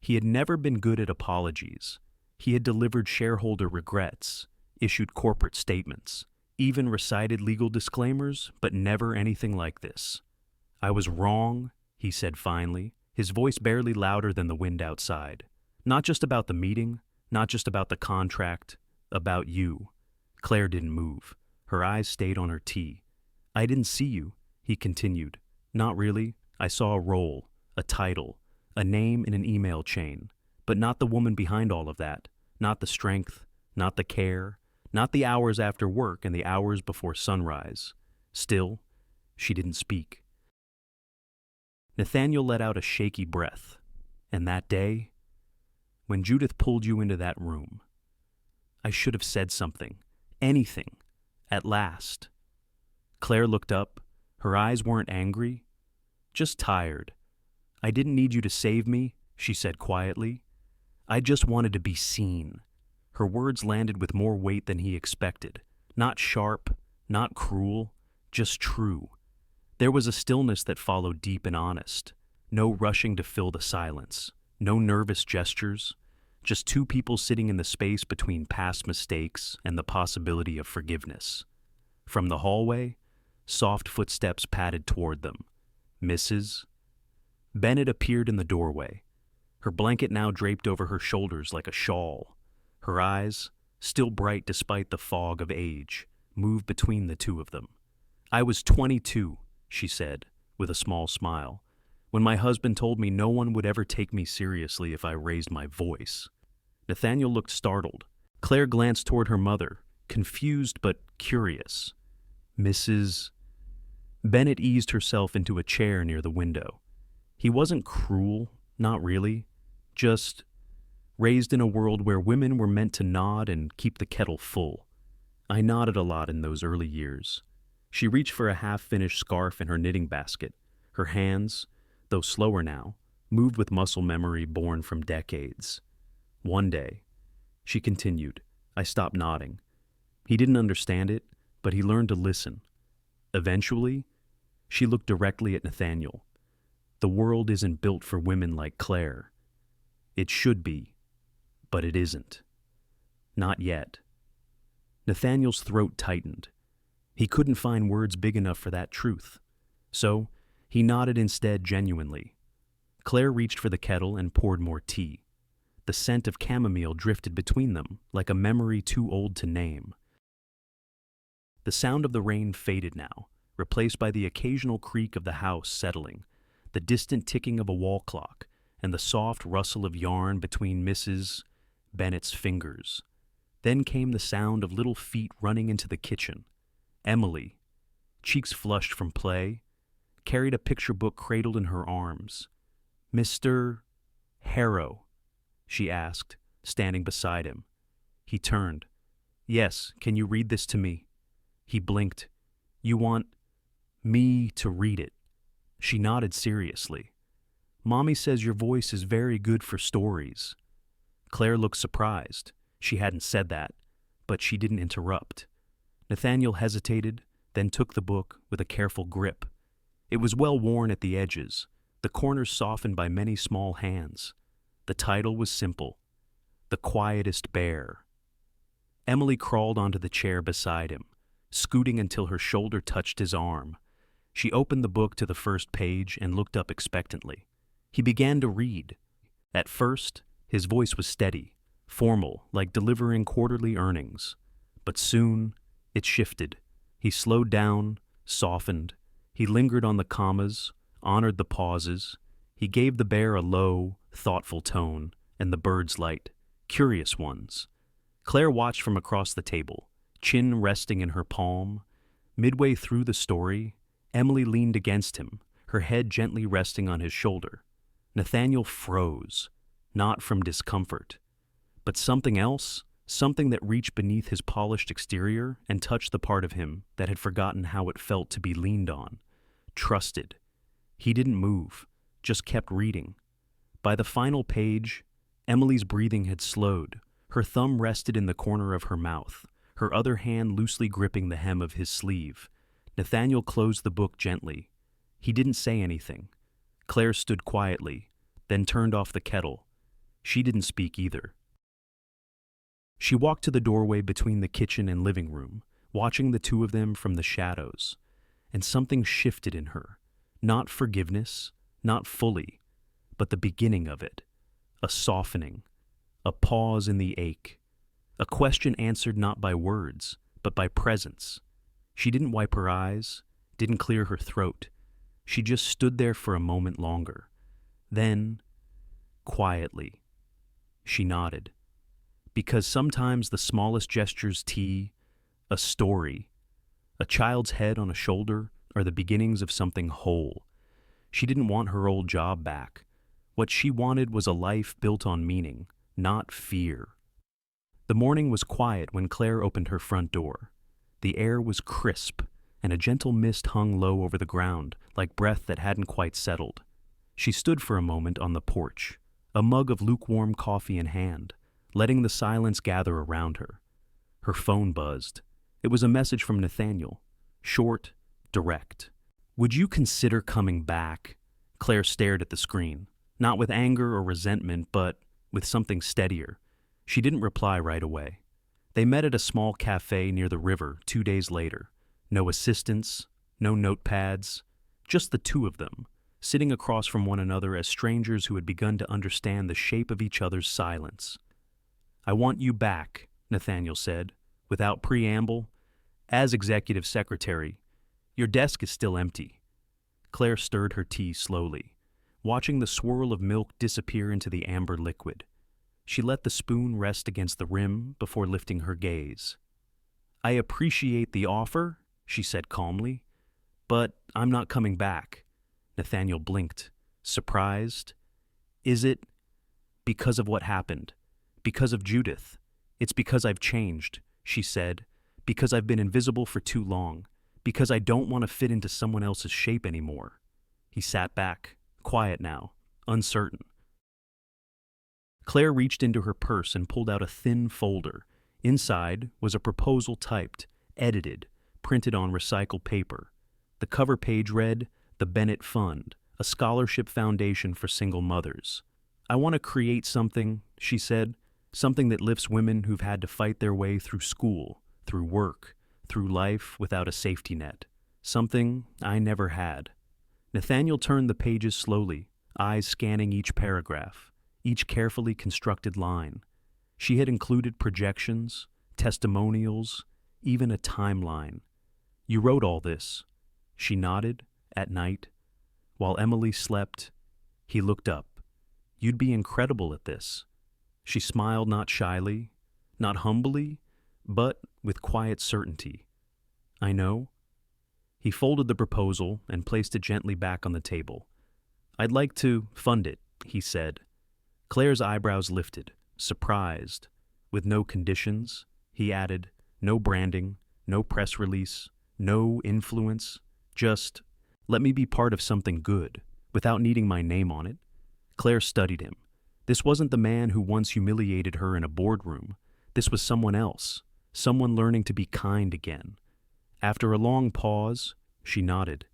Speaker 1: He had never been good at apologies. He had delivered shareholder regrets, issued corporate statements, even recited legal disclaimers, but never anything like this. "I was wrong," he said finally, his voice barely louder than the wind outside. "Not just about the meeting, not just about the contract, about you." Claire didn't move. Her eyes stayed on her tea. "I didn't see you," he continued. "Not really. I saw a role, a title, a name in an email chain, but not the woman behind all of that, not the strength, not the care, not the hours after work and the hours before sunrise." Still, she didn't speak. Nathaniel let out a shaky breath. "And that day, when Judith pulled you into that room, I should have said something, anything, at last." Claire looked up. Her eyes weren't angry, just tired. "I didn't need you to save me," she said quietly. "I just wanted to be seen." Her words landed with more weight than he expected. Not sharp, not cruel, just true. There was a stillness that followed, deep and honest. No rushing to fill the silence. No nervous gestures. Just two people sitting in the space between past mistakes and the possibility of forgiveness. From the hallway, soft footsteps padded toward them. Mrs. Bennett appeared in the doorway, her blanket now draped over her shoulders like a shawl. Her eyes, still bright despite the fog of age, moved between the two of them. "I was 22, she said, with a small smile, "when my husband told me no one would ever take me seriously if I raised my voice." Nathaniel looked startled. Claire glanced toward her mother, confused but curious. "Mrs. Bennett eased herself into a chair near the window. He wasn't cruel, not really, just raised in a world where women were meant to nod and keep the kettle full. I nodded a lot in those early years." She reached for a half-finished scarf in her knitting basket. Her hands, though slower now, moved with muscle memory born from decades. "One day," she continued, "I stopped nodding. He didn't understand it, but he learned to listen. Eventually," she looked directly at Nathaniel, "the world isn't built for women like Claire. It should be, but it isn't. Not yet." Nathaniel's throat tightened. He couldn't find words big enough for that truth. So, he nodded instead genuinely. Claire reached for the kettle and poured more tea. The scent of chamomile drifted between them, like a memory too old to name. The sound of the rain faded now, replaced by the occasional creak of the house settling, the distant ticking of a wall clock, and the soft rustle of yarn between Mrs. Bennett's fingers. Then came the sound of little feet running into the kitchen. Emily, cheeks flushed from play, carried a picture book cradled in her arms. "Mr. Harrow?" she asked, standing beside him. He turned. "Yes, can you read this to me?" He blinked. "You want me to read it?" She nodded seriously. "Mommy says your voice is very good for stories." Claire looked surprised. She hadn't said that, but she didn't interrupt. Nathaniel hesitated, then took the book with a careful grip. It was well worn at the edges, the corners softened by many small hands. The title was simple: The Quietest Bear. Emily crawled onto the chair beside him, scooting until her shoulder touched his arm. She opened the book to the first page and looked up expectantly. He began to read. At first, his voice was steady, formal, like delivering quarterly earnings. But soon, it shifted. He slowed down, softened. He lingered on the commas, honored the pauses. He gave the bear a low, thoughtful tone, and the birds light, curious ones. Claire watched from across the table, chin resting in her palm. Midway through the story, Emily leaned against him, her head gently resting on his shoulder. Nathaniel froze, not from discomfort, but something else, something that reached beneath his polished exterior and touched the part of him that had forgotten how it felt to be leaned on, trusted. He didn't move, just kept reading. By the final page, Emily's breathing had slowed. Her thumb rested in the corner of her mouth, her other hand loosely gripping the hem of his sleeve. Nathaniel closed the book gently. He didn't say anything. Claire stood quietly, then turned off the kettle. She didn't speak either. She walked to the doorway between the kitchen and living room, watching the two of them from the shadows, and something shifted in her. Not forgiveness, not fully, but the beginning of it. A softening, a pause in the ache, a question answered not by words, but by presence. She didn't wipe her eyes, didn't clear her throat. She just stood there for a moment longer. Then, quietly, she nodded. Because sometimes the smallest gestures, a story, a child's head on a shoulder, are the beginnings of something whole. She didn't want her old job back. What she wanted was a life built on meaning, not fear. The morning was quiet when Claire opened her front door. The air was crisp, and a gentle mist hung low over the ground, like breath that hadn't quite settled. She stood for a moment on the porch, a mug of lukewarm coffee in hand, letting the silence gather around her. Her phone buzzed. It was a message from Nathaniel, short, direct. "Would you consider coming back?" Claire stared at the screen, not with anger or resentment, but with something steadier. She didn't reply right away. They met at a small cafe near the river 2 days later. No assistants, no notepads, just the two of them, sitting across from one another as strangers who had begun to understand the shape of each other's silence. "I want you back," Nathaniel said, without preamble. "As executive secretary, your desk is still empty." Claire stirred her tea slowly, watching the swirl of milk disappear into the amber liquid. She let the spoon rest against the rim before lifting her gaze. "I appreciate the offer," she said calmly, "but I'm not coming back." Nathaniel blinked, surprised. "Is it because of what happened? Because of Judith? It's because I've changed," she said, "because I've been invisible for too long, because I don't want to fit into someone else's shape anymore." He sat back, quiet now, uncertain. Claire reached into her purse and pulled out a thin folder. Inside was a proposal typed, edited, printed on recycled paper. The cover page read, "The Bennett Fund, a scholarship foundation for single mothers." "I want to create something," she said, "something that lifts women who've had to fight their way through school, through work, through life without a safety net. Something I never had." Nathaniel turned the pages slowly, eyes scanning each paragraph, each carefully constructed line. She had included projections, testimonials, even a timeline. "You wrote all this?" She nodded, at night. While Emily slept, he looked up. "You'd be incredible at this." She smiled, not shyly, not humbly, but with quiet certainty. "I know." He folded the proposal and placed it gently back on the table. "I'd like to fund it," he said. Claire's eyebrows lifted, surprised. "With no conditions," he added, "no branding, no press release, no influence, just let me be part of something good, without needing my name on it." Claire studied him. This wasn't the man who once humiliated her in a boardroom. This was someone else, someone learning to be kind again. After a long pause, she nodded.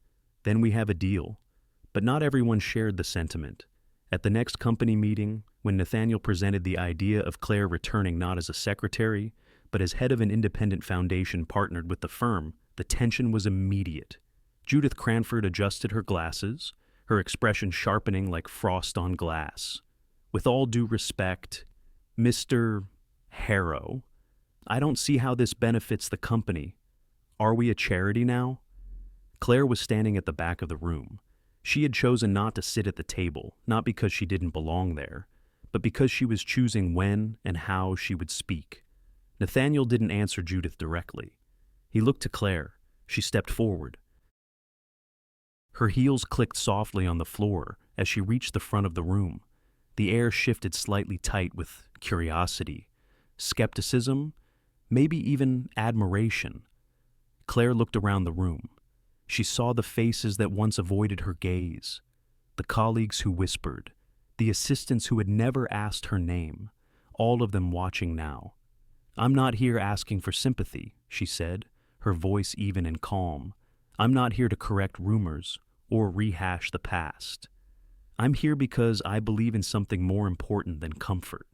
Speaker 1: "Then we have a deal." But not everyone shared the sentiment. At the next company meeting, when Nathaniel presented the idea of Claire returning not as a secretary, but as head of an independent foundation partnered with the firm, the tension was immediate. Judith Cranford adjusted her glasses, her expression sharpening like frost on glass. "With all due respect, Mr. Harrow, I don't see how this benefits the company. Are we a charity now? Claire was standing at the back of the room. She had chosen not to sit at the table, not because she didn't belong there, but because she was choosing when and how she would speak. Nathaniel didn't answer Judith directly. He looked to Claire. She stepped forward. Her heels clicked softly on the floor as she reached the front of the room. The air shifted slightly tight with curiosity, skepticism, maybe even admiration. Claire looked around the room. She saw the faces that once avoided her gaze, the colleagues who whispered, the assistants who had never asked her name, all of them watching now. "I'm not here asking for sympathy," she said, her voice even and calm. "I'm not here to correct rumors or rehash the past. I'm here because I believe in something more important than comfort."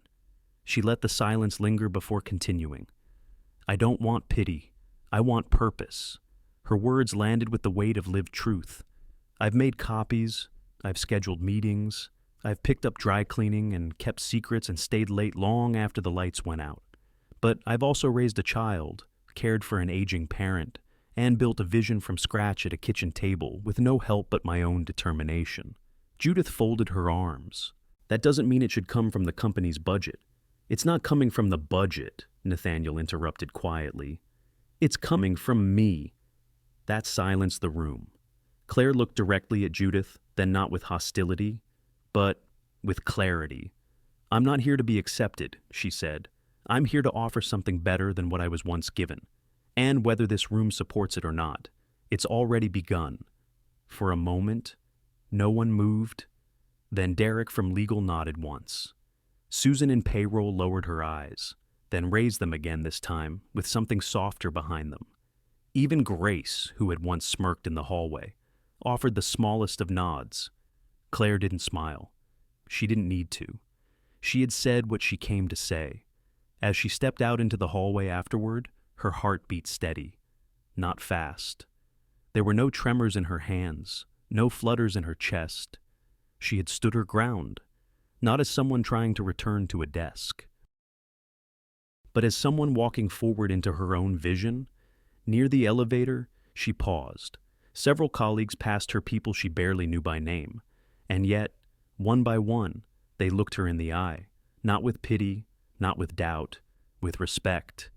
Speaker 1: She let the silence linger before continuing. "I don't want pity. I want purpose." Her words landed with the weight of lived truth. "I've made copies. I've scheduled meetings. I've picked up dry cleaning and kept secrets and stayed late long after the lights went out. But I've also raised a child, cared for an aging parent, and built a vision from scratch at a kitchen table with no help but my own determination." Judith folded her arms. "That doesn't mean it should come from the company's budget." "It's not coming from the budget," Nathaniel interrupted quietly. "It's coming from me." That silenced the room. Claire looked directly at Judith, then not with hostility, but with clarity. "I'm not here to be accepted," she said. "I'm here to offer something better than what I was once given. And whether this room supports it or not, it's already begun." For a moment, no one moved. Then Derek from legal nodded once. Susan in payroll lowered her eyes, then raised them again this time with something softer behind them. Even Grace, who had once smirked in the hallway, offered the smallest of nods. Claire didn't smile. She didn't need to. She had said what she came to say. As she stepped out into the hallway afterward, her heart beat steady, not fast. There were no tremors in her hands, no flutters in her chest. She had stood her ground, not as someone trying to return to a desk, but as someone walking forward into her own vision. Near the elevator, she paused. Several colleagues passed her, people she barely knew by name, and yet, one by one, they looked her in the eye, not with pity, not with doubt, with respect.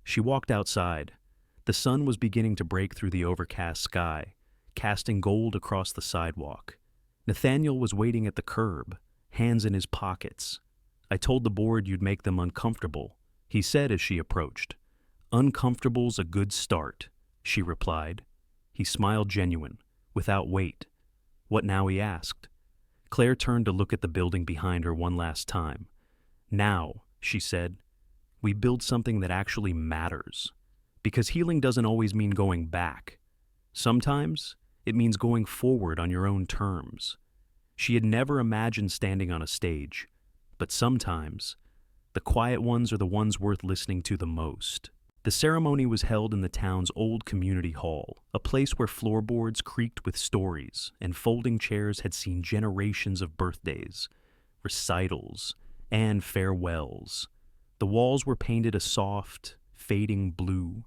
Speaker 1: She walked outside. The sun was beginning to break through the overcast sky, casting gold across the sidewalk. Nathaniel was waiting at the curb, hands in his pockets. "I told the board you'd make them uncomfortable," he said as she approached. "Uncomfortable's a good start," she replied. He smiled genuine, without weight. "What now?" he asked. Claire turned to look at the building behind her one last time. "Now," she said, "we build something that actually matters. Because healing doesn't always mean going back. Sometimes it means going forward on your own terms." She had never imagined standing on a stage, but sometimes the quiet ones are the ones worth listening to the most. The ceremony was held in the town's old community hall, a place where floorboards creaked with stories and folding chairs had seen generations of birthdays, recitals, and farewells. The walls were painted a soft, fading blue,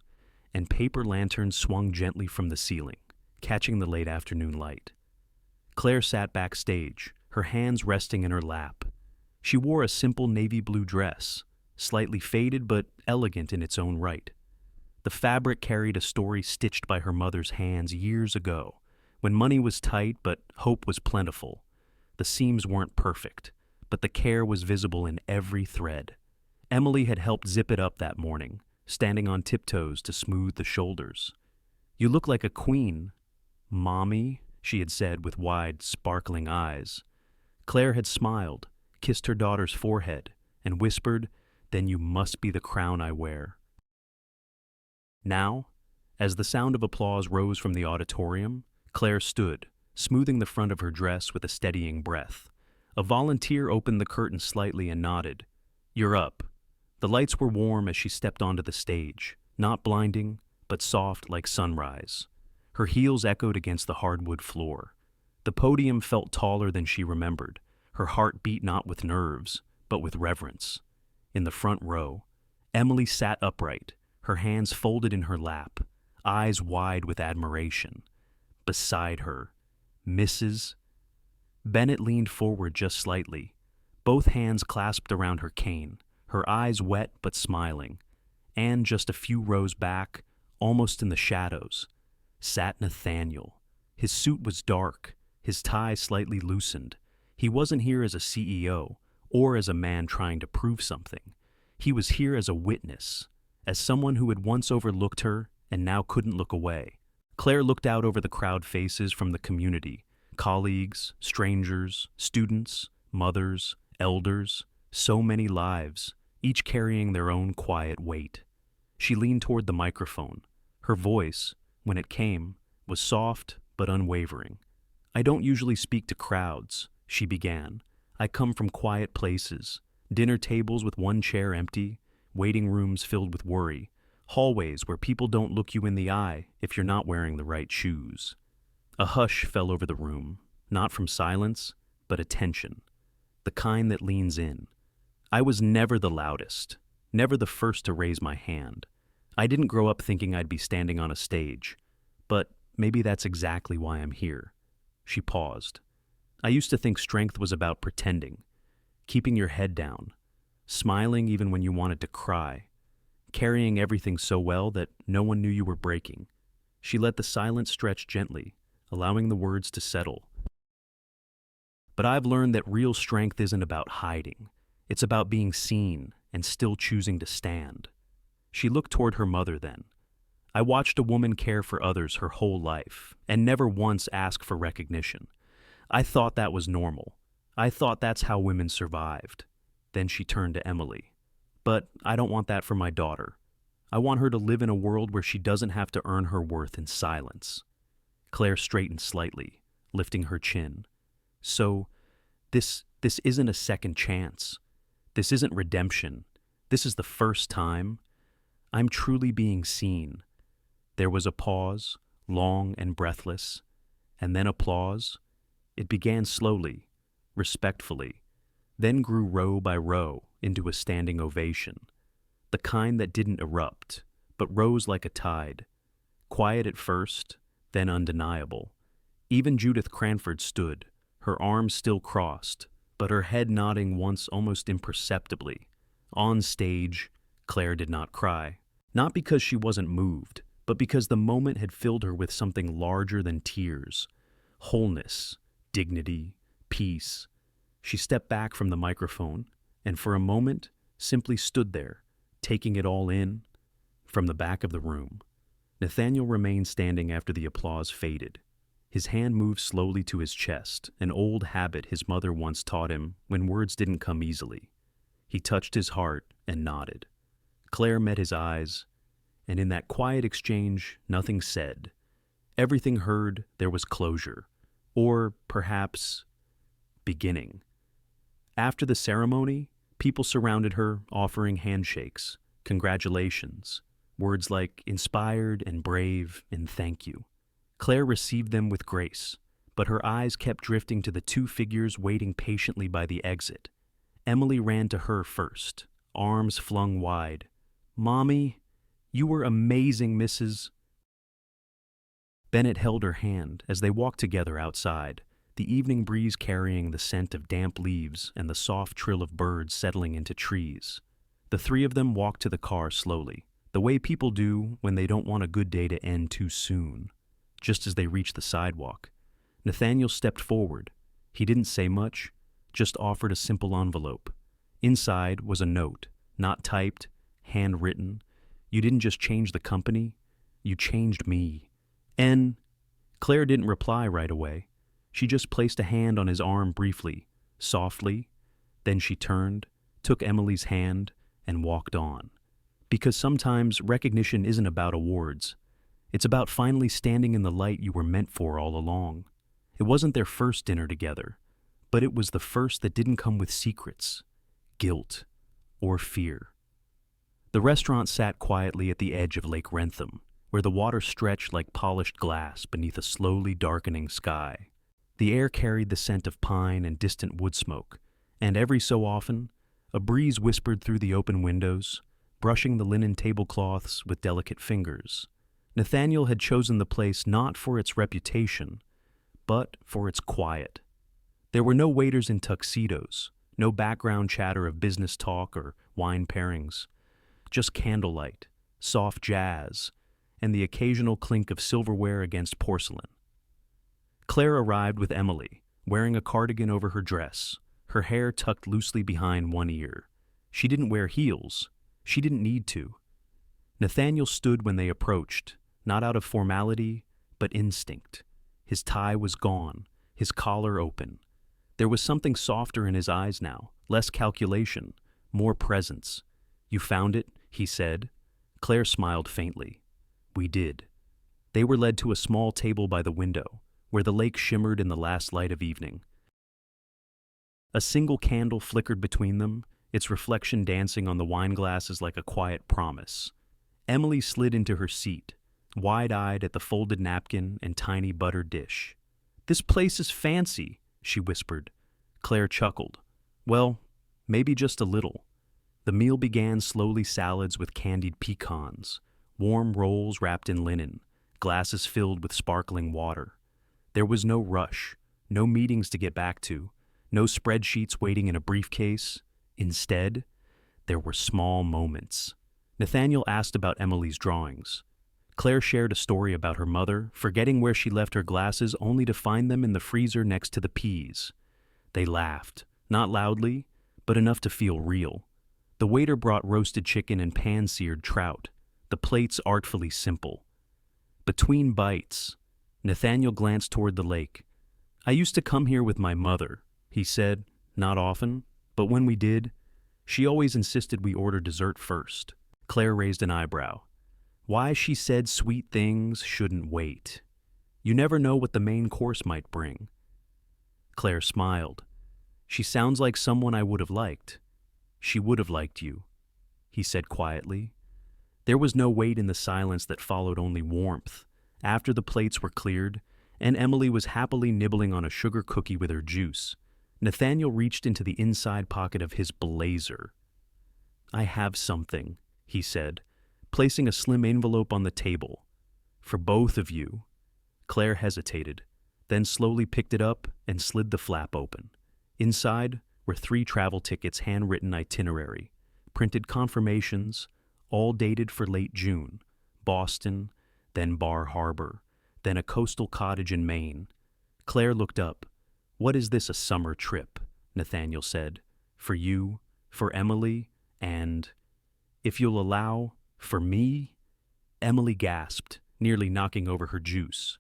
Speaker 1: and paper lanterns swung gently from the ceiling, catching the late afternoon light. Claire sat backstage, her hands resting in her lap. She wore a simple navy blue dress, slightly faded but elegant in its own right. The fabric carried a story stitched by her mother's hands years ago, when money was tight but hope was plentiful. The seams weren't perfect, but the care was visible in every thread. Emily had helped zip it up that morning, standing on tiptoes to smooth the shoulders. "You look like a queen, Mommy," she had said with wide, sparkling eyes. Claire had smiled, kissed her daughter's forehead, and whispered, "Then you must be the crown I wear." Now, as the sound of applause rose from the auditorium, Claire stood, smoothing the front of her dress with a steadying breath. A volunteer opened the curtain slightly and nodded. "You're up." The lights were warm as she stepped onto the stage, not blinding, but soft like sunrise. Her heels echoed against the hardwood floor. The podium felt taller than she remembered. Her heart beat not with nerves, but with reverence. in the front row. Emily sat upright, her hands folded in her lap, eyes wide with admiration. Beside her, Mrs. Bennett leaned forward just slightly, both hands clasped around her cane, her eyes wet but smiling. And just a few rows back, almost in the shadows, sat Nathaniel. His suit was dark, his tie slightly loosened. He wasn't here as a CEO or as a man trying to prove something. He was here as a witness, as someone who had once overlooked her and now couldn't look away. Claire looked out over the crowd faces from the community, colleagues, strangers, students, mothers, elders, so many lives, each carrying their own quiet weight. She leaned toward the microphone. Her voice, when it came, was soft but unwavering. "I don't usually speak to crowds," she began. "I come from quiet places, dinner tables with one chair empty, waiting rooms filled with worry, hallways where people don't look you in the eye if you're not wearing the right shoes." A hush fell over the room, not from silence, but attention, the kind that leans in. I was never the loudest, never the first to raise my hand. I didn't grow up thinking I'd be standing on a stage, but maybe that's exactly why I'm here. She paused. I used to think strength was about pretending, keeping your head down, smiling even when you wanted to cry, carrying everything so well that no one knew you were breaking. She let the silence stretch gently, allowing the words to settle. But I've learned that real strength isn't about hiding. It's about being seen and still choosing to stand. She looked toward her mother then. I watched a woman care for others her whole life and never once ask for recognition. I thought that was normal. I thought that's how women survived. Then she turned to Emily. But I don't want that for my daughter. I want her to live in a world where she doesn't have to earn her worth in silence. Claire straightened slightly, lifting her chin. So, this isn't a second chance. This isn't redemption. This is the first time. I'm truly being seen. There was a pause, long and breathless, and then applause. It began slowly, respectfully, then grew row by row into a standing ovation, the kind that didn't erupt, but rose like a tide, quiet at first, then undeniable. Even Judith Cranford stood, her arms still crossed, but her head nodding once almost imperceptibly. On stage, Claire did not cry, not because she wasn't moved, but because the moment had filled her with something larger than tears. Wholeness, dignity, peace. She stepped back from the microphone, and for a moment simply stood there, taking it all in. From the back of the room, Nathaniel remained standing after the applause faded. His hand moved slowly to his chest, an old habit his mother once taught him when words didn't come easily. He touched his heart and nodded. Claire met his eyes, and in that quiet exchange, nothing said. Everything heard, there was closure, or perhaps beginning. After the ceremony, people surrounded her, offering handshakes, congratulations, words like inspired and brave and thank you. Claire received them with grace, but her eyes kept drifting to the two figures waiting patiently by the exit. Emily ran to her first, arms flung wide. "Mommy, you were amazing, Mrs." Bennett held her hand as they walked together outside, the evening breeze carrying the scent of damp leaves and the soft trill of birds settling into trees. The three of them walked to the car slowly, the way people do when they don't want a good day to end too soon. Just as they reached the sidewalk, Nathaniel stepped forward. He didn't say much, just offered a simple envelope. Inside was a note, not typed, handwritten. "You didn't just change the company, you changed me." Claire didn't reply right away. She just placed a hand on his arm briefly, softly. Then she turned, took Emily's hand, and walked on. Because sometimes recognition isn't about awards. It's about finally standing in the light you were meant for all along. It wasn't their first dinner together, but it was the first that didn't come with secrets, guilt, or fear. The restaurant sat quietly at the edge of Lake Wrentham, where the water stretched like polished glass beneath a slowly darkening sky. The air carried the scent of pine and distant wood smoke, and every so often, A breeze whispered through the open windows, brushing the linen tablecloths with delicate fingers. Nathaniel had chosen the place not for its reputation, but for its quiet. There were no waiters in tuxedos, no background chatter of business talk or wine pairings, just candlelight, soft jazz, and the occasional clink of silverware against porcelain. Claire arrived with Emily, wearing a cardigan over her dress, her hair tucked loosely behind one ear. She didn't wear heels. She didn't need to. Nathaniel stood when they approached, not out of formality, but instinct. His tie was gone, his collar open. There was something softer in his eyes now, less calculation, more presence. "You found it?" he said. Claire smiled faintly. "We did." They were led to a small table by the window, where the lake shimmered in the last light of evening. A single candle flickered between them, its reflection dancing on the wine glasses like a quiet promise. Emily slid into her seat, wide-eyed at the folded napkin and tiny butter dish. "This place is fancy," she whispered. Claire chuckled. "Well, maybe just a little." The meal began slowly: salads with candied pecans, warm rolls wrapped in linen, glasses filled with sparkling water. There was no rush, no meetings to get back to, no spreadsheets waiting in a briefcase. Instead, there were small moments. Nathaniel asked about Emily's drawings. Claire shared a story about her mother, forgetting where she left her glasses only to find them in the freezer next to the peas. They laughed, not loudly, but enough to feel real. The waiter brought roasted chicken and pan-seared trout, the plates artfully simple. Between bites, Nathaniel glanced toward the lake. "I used to come here with my mother," he said, "not often, but when we did, she always insisted we order dessert first." Claire raised an eyebrow. Why she said sweet things shouldn't wait. You never know what the main course might bring. Claire smiled. "She sounds like someone I would have liked." "She would have liked you," he said quietly. There was no weight in the silence that followed, only warmth. After the plates were cleared, and Emily was happily nibbling on a sugar cookie with her juice, Nathaniel reached into the inside pocket of his blazer. "I have something," he said, placing a slim envelope on the table. "For both of you." Claire hesitated, then slowly picked it up and slid the flap open. Inside were 3 travel tickets, handwritten itinerary, printed confirmations, all dated for late June, Boston, then Bar Harbor, then a coastal cottage in Maine. Claire looked up. "What is this, a summer trip?" Nathaniel said. "For you, for Emily, and, if you'll allow, for me?" Emily gasped, nearly knocking over her juice.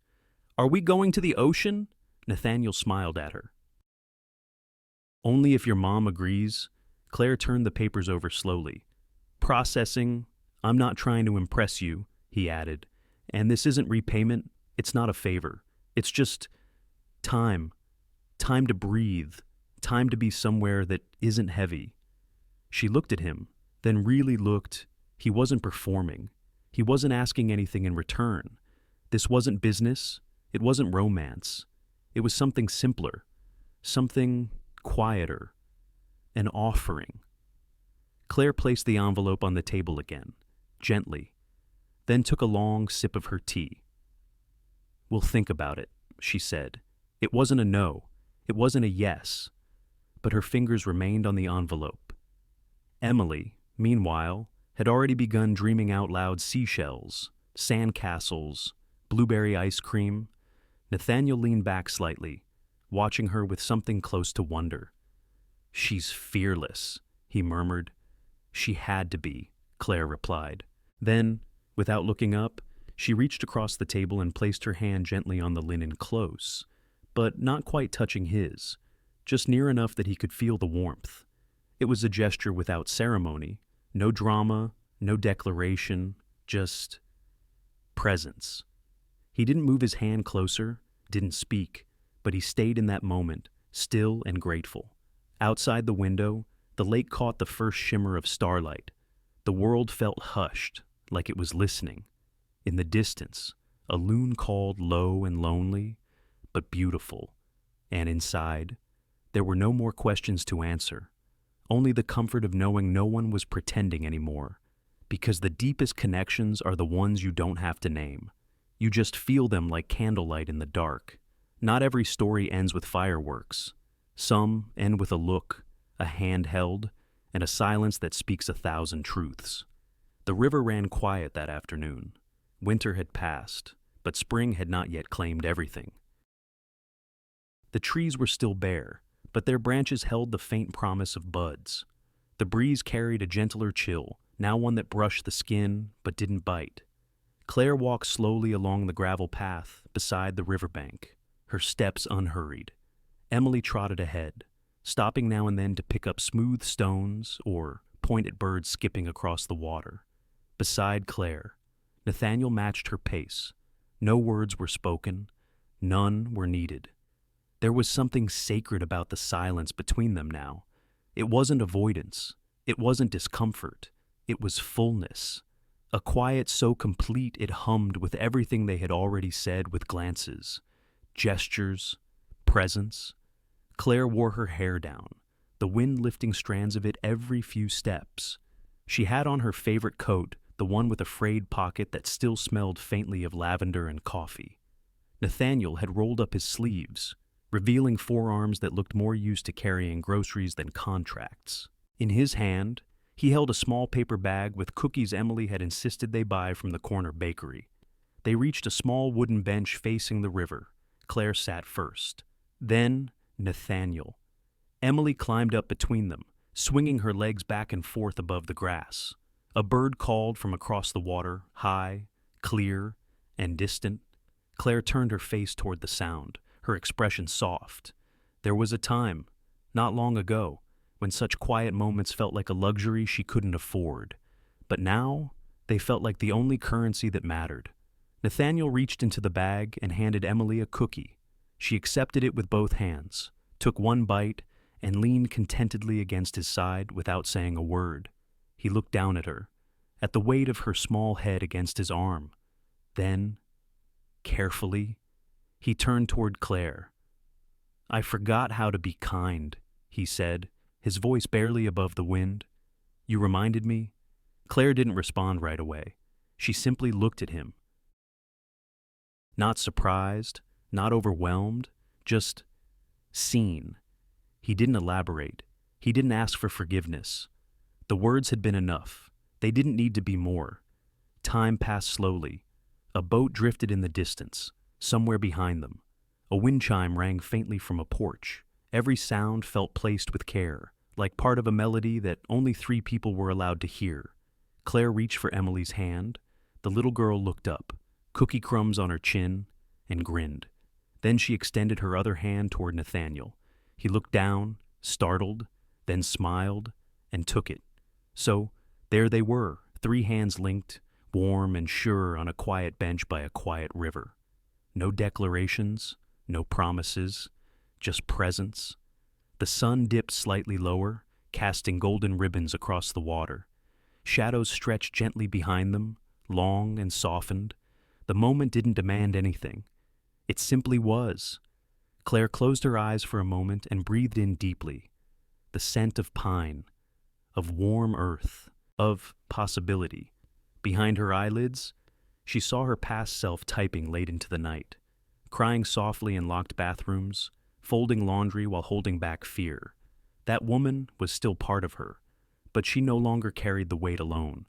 Speaker 1: "Are we going to the ocean?" Nathaniel smiled at her. "Only if your mom agrees." Claire turned the papers over slowly. "Processing. I'm not trying to impress you," he added. "And this isn't repayment. It's not a favor. It's just time. Time to breathe. Time to be somewhere that isn't heavy." She looked at him, then really looked. He wasn't performing. He wasn't asking anything in return. This wasn't business. It wasn't romance. It was something simpler. Something quieter. An offering. Claire placed the envelope on the table again, gently, then took a long sip of her tea. "We'll think about it," she said. It wasn't a no. It wasn't a yes. But her fingers remained on the envelope. Emily, meanwhile, had already begun dreaming out loud seashells, sandcastles, blueberry ice cream. Nathaniel leaned back slightly, watching her with something close to wonder. "She's fearless," he murmured. "She had to be," Claire replied. Then, without looking up, she reached across the table and placed her hand gently on the linen, close, but not quite touching his, just near enough that he could feel the warmth. It was a gesture without ceremony, no drama, no declaration, just presence. He didn't move his hand closer, didn't speak, but he stayed in that moment, still and grateful. Outside the window, the lake caught the first shimmer of starlight. The world felt hushed, like it was listening. In the distance, a loon called low and lonely, but beautiful. And inside, there were no more questions to answer, only the comfort of knowing no one was pretending anymore. Because the deepest connections are the ones you don't have to name. You just feel them like candlelight in the dark. Not every story ends with fireworks. Some end with a look, a hand held, and a silence that speaks 1,000 truths. The river ran quiet that afternoon. Winter had passed, but spring had not yet claimed everything. The trees were still bare, but their branches held the faint promise of buds. The breeze carried a gentler chill, now one that brushed the skin but didn't bite. Claire walked slowly along the gravel path beside the riverbank, her steps unhurried. Emily trotted ahead, stopping now and then to pick up smooth stones or point at birds skipping across the water. Beside Claire, Nathaniel matched her pace. No words were spoken, none were needed. There was something sacred about the silence between them now. It wasn't avoidance, it wasn't discomfort, it was fullness. A quiet so complete it hummed with everything they had already said with glances, gestures, presence. Claire wore her hair down, the wind lifting strands of it every few steps. She had on her favorite coat, the one with a frayed pocket that still smelled faintly of lavender and coffee. Nathaniel had rolled up his sleeves, revealing forearms that looked more used to carrying groceries than contracts. In his hand, he held a small paper bag with cookies Emily had insisted they buy from the corner bakery. They reached a small wooden bench facing the river. Claire sat first. Then, Nathaniel. Emily climbed up between them, swinging her legs back and forth above the grass. A bird called from across the water, high, clear, and distant. Claire turned her face toward the sound, her expression soft. There was a time, not long ago, when such quiet moments felt like a luxury she couldn't afford. But now, they felt like the only currency that mattered. Nathaniel reached into the bag and handed Emily a cookie. She accepted it with both hands, took one bite, and leaned contentedly against his side without saying a word. He looked down at her, at the weight of her small head against his arm. Then, carefully, he turned toward Claire. "I forgot how to be kind," he said, his voice barely above the wind. "You reminded me." Claire didn't respond right away. She simply looked at him. Not surprised, not overwhelmed, just seen. He didn't elaborate. He didn't ask for forgiveness. The words had been enough. They didn't need to be more. Time passed slowly. A boat drifted in the distance, somewhere behind them. A wind chime rang faintly from a porch. Every sound felt placed with care, like part of a melody that only 3 people were allowed to hear. Claire reached for Emily's hand. The little girl looked up, cookie crumbs on her chin, and grinned. Then she extended her other hand toward Nathaniel. He looked down, startled, then smiled, and took it. So, there they were, 3 hands linked, warm and sure on a quiet bench by a quiet river. No declarations, no promises, just presence. The sun dipped slightly lower, casting golden ribbons across the water. Shadows stretched gently behind them, long and softened. The moment didn't demand anything. It simply was. Claire closed her eyes for a moment and breathed in deeply. The scent of pine, of warm earth, of possibility. Behind her eyelids, she saw her past self typing late into the night, crying softly in locked bathrooms, folding laundry while holding back fear. That woman was still part of her, but she no longer carried the weight alone.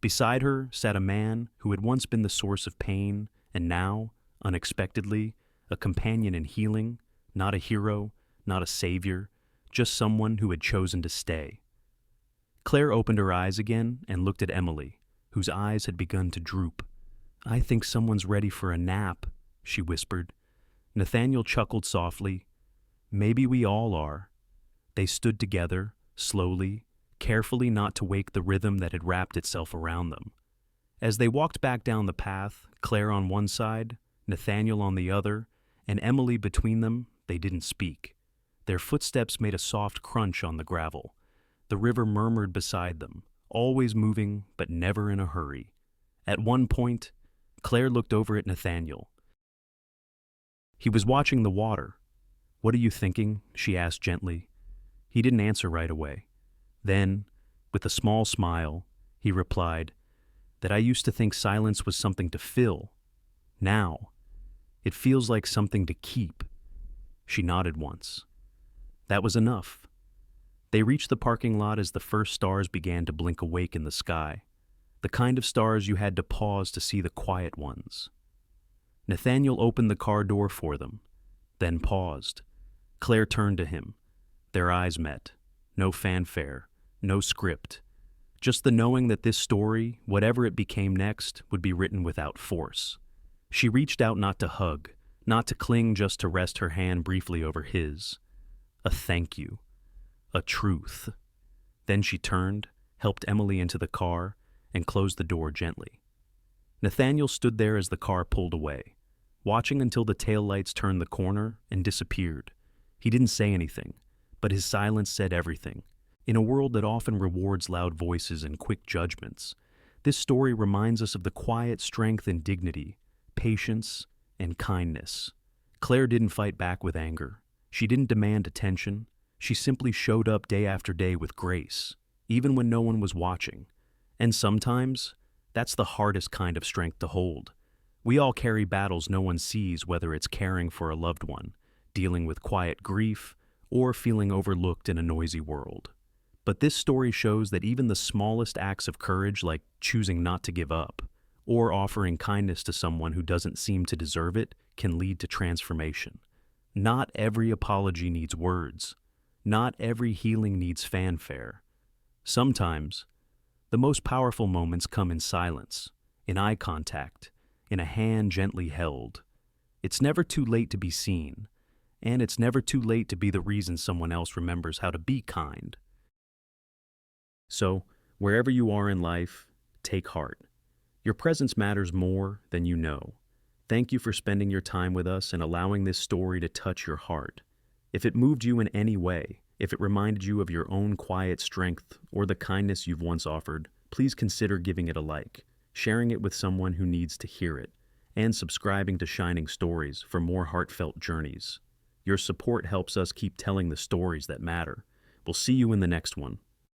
Speaker 1: Beside her sat a man who had once been the source of pain and now, unexpectedly, a companion in healing, not a hero, not a savior, just someone who had chosen to stay. Claire opened her eyes again and looked at Emily, whose eyes had begun to droop. "I think someone's ready for a nap," she whispered. Nathaniel chuckled softly. "Maybe we all are." They stood together, slowly, carefully not to wake the rhythm that had wrapped itself around them. As they walked back down the path, Claire on one side, Nathaniel on the other, and Emily between them, they didn't speak. Their footsteps made a soft crunch on the gravel. The river murmured beside them, always moving but never in a hurry. At one point, Claire looked over at Nathaniel. He was watching the water. "What are you thinking?" she asked gently. He didn't answer right away. Then, with a small smile, he replied that I used to think silence was something to fill. Now, it feels like something to keep. She nodded once. That was enough. They reached the parking lot as the first stars began to blink awake in the sky, the kind of stars you had to pause to see the quiet ones. Nathaniel opened the car door for them, then paused. Claire turned to him. Their eyes met. No fanfare, no script. Just the knowing that this story, whatever it became next, would be written without force. She reached out not to hug, not to cling, just to rest her hand briefly over his. A thank you. A truth. Then she turned, helped Emily into the car, and closed the door gently. Nathaniel stood there as the car pulled away, watching until the taillights turned the corner and disappeared. He didn't say anything, but his silence said everything. In a world that often rewards loud voices and quick judgments, this story reminds us of the quiet strength and dignity, patience, and kindness. Claire didn't fight back with anger. She didn't demand attention. She simply showed up day after day with grace, even when no one was watching. And sometimes, that's the hardest kind of strength to hold. We all carry battles no one sees, whether it's caring for a loved one, dealing with quiet grief, or feeling overlooked in a noisy world. But this story shows that even the smallest acts of courage, like choosing not to give up, or offering kindness to someone who doesn't seem to deserve it, can lead to transformation. Not every apology needs words. Not every healing needs fanfare. Sometimes, the most powerful moments come in silence, in eye contact, in a hand gently held. It's never too late to be seen, and it's never too late to be the reason someone else remembers how to be kind. So, wherever you are in life, take heart. Your presence matters more than you know. Thank you for spending your time with us and allowing this story to touch your heart. If it moved you in any way, if it reminded you of your own quiet strength or the kindness you've once offered, please consider giving it a like, sharing it with someone who needs to hear it, and subscribing to Shining Stories for more heartfelt journeys. Your support helps us keep telling the stories that matter. We'll see you in the next one.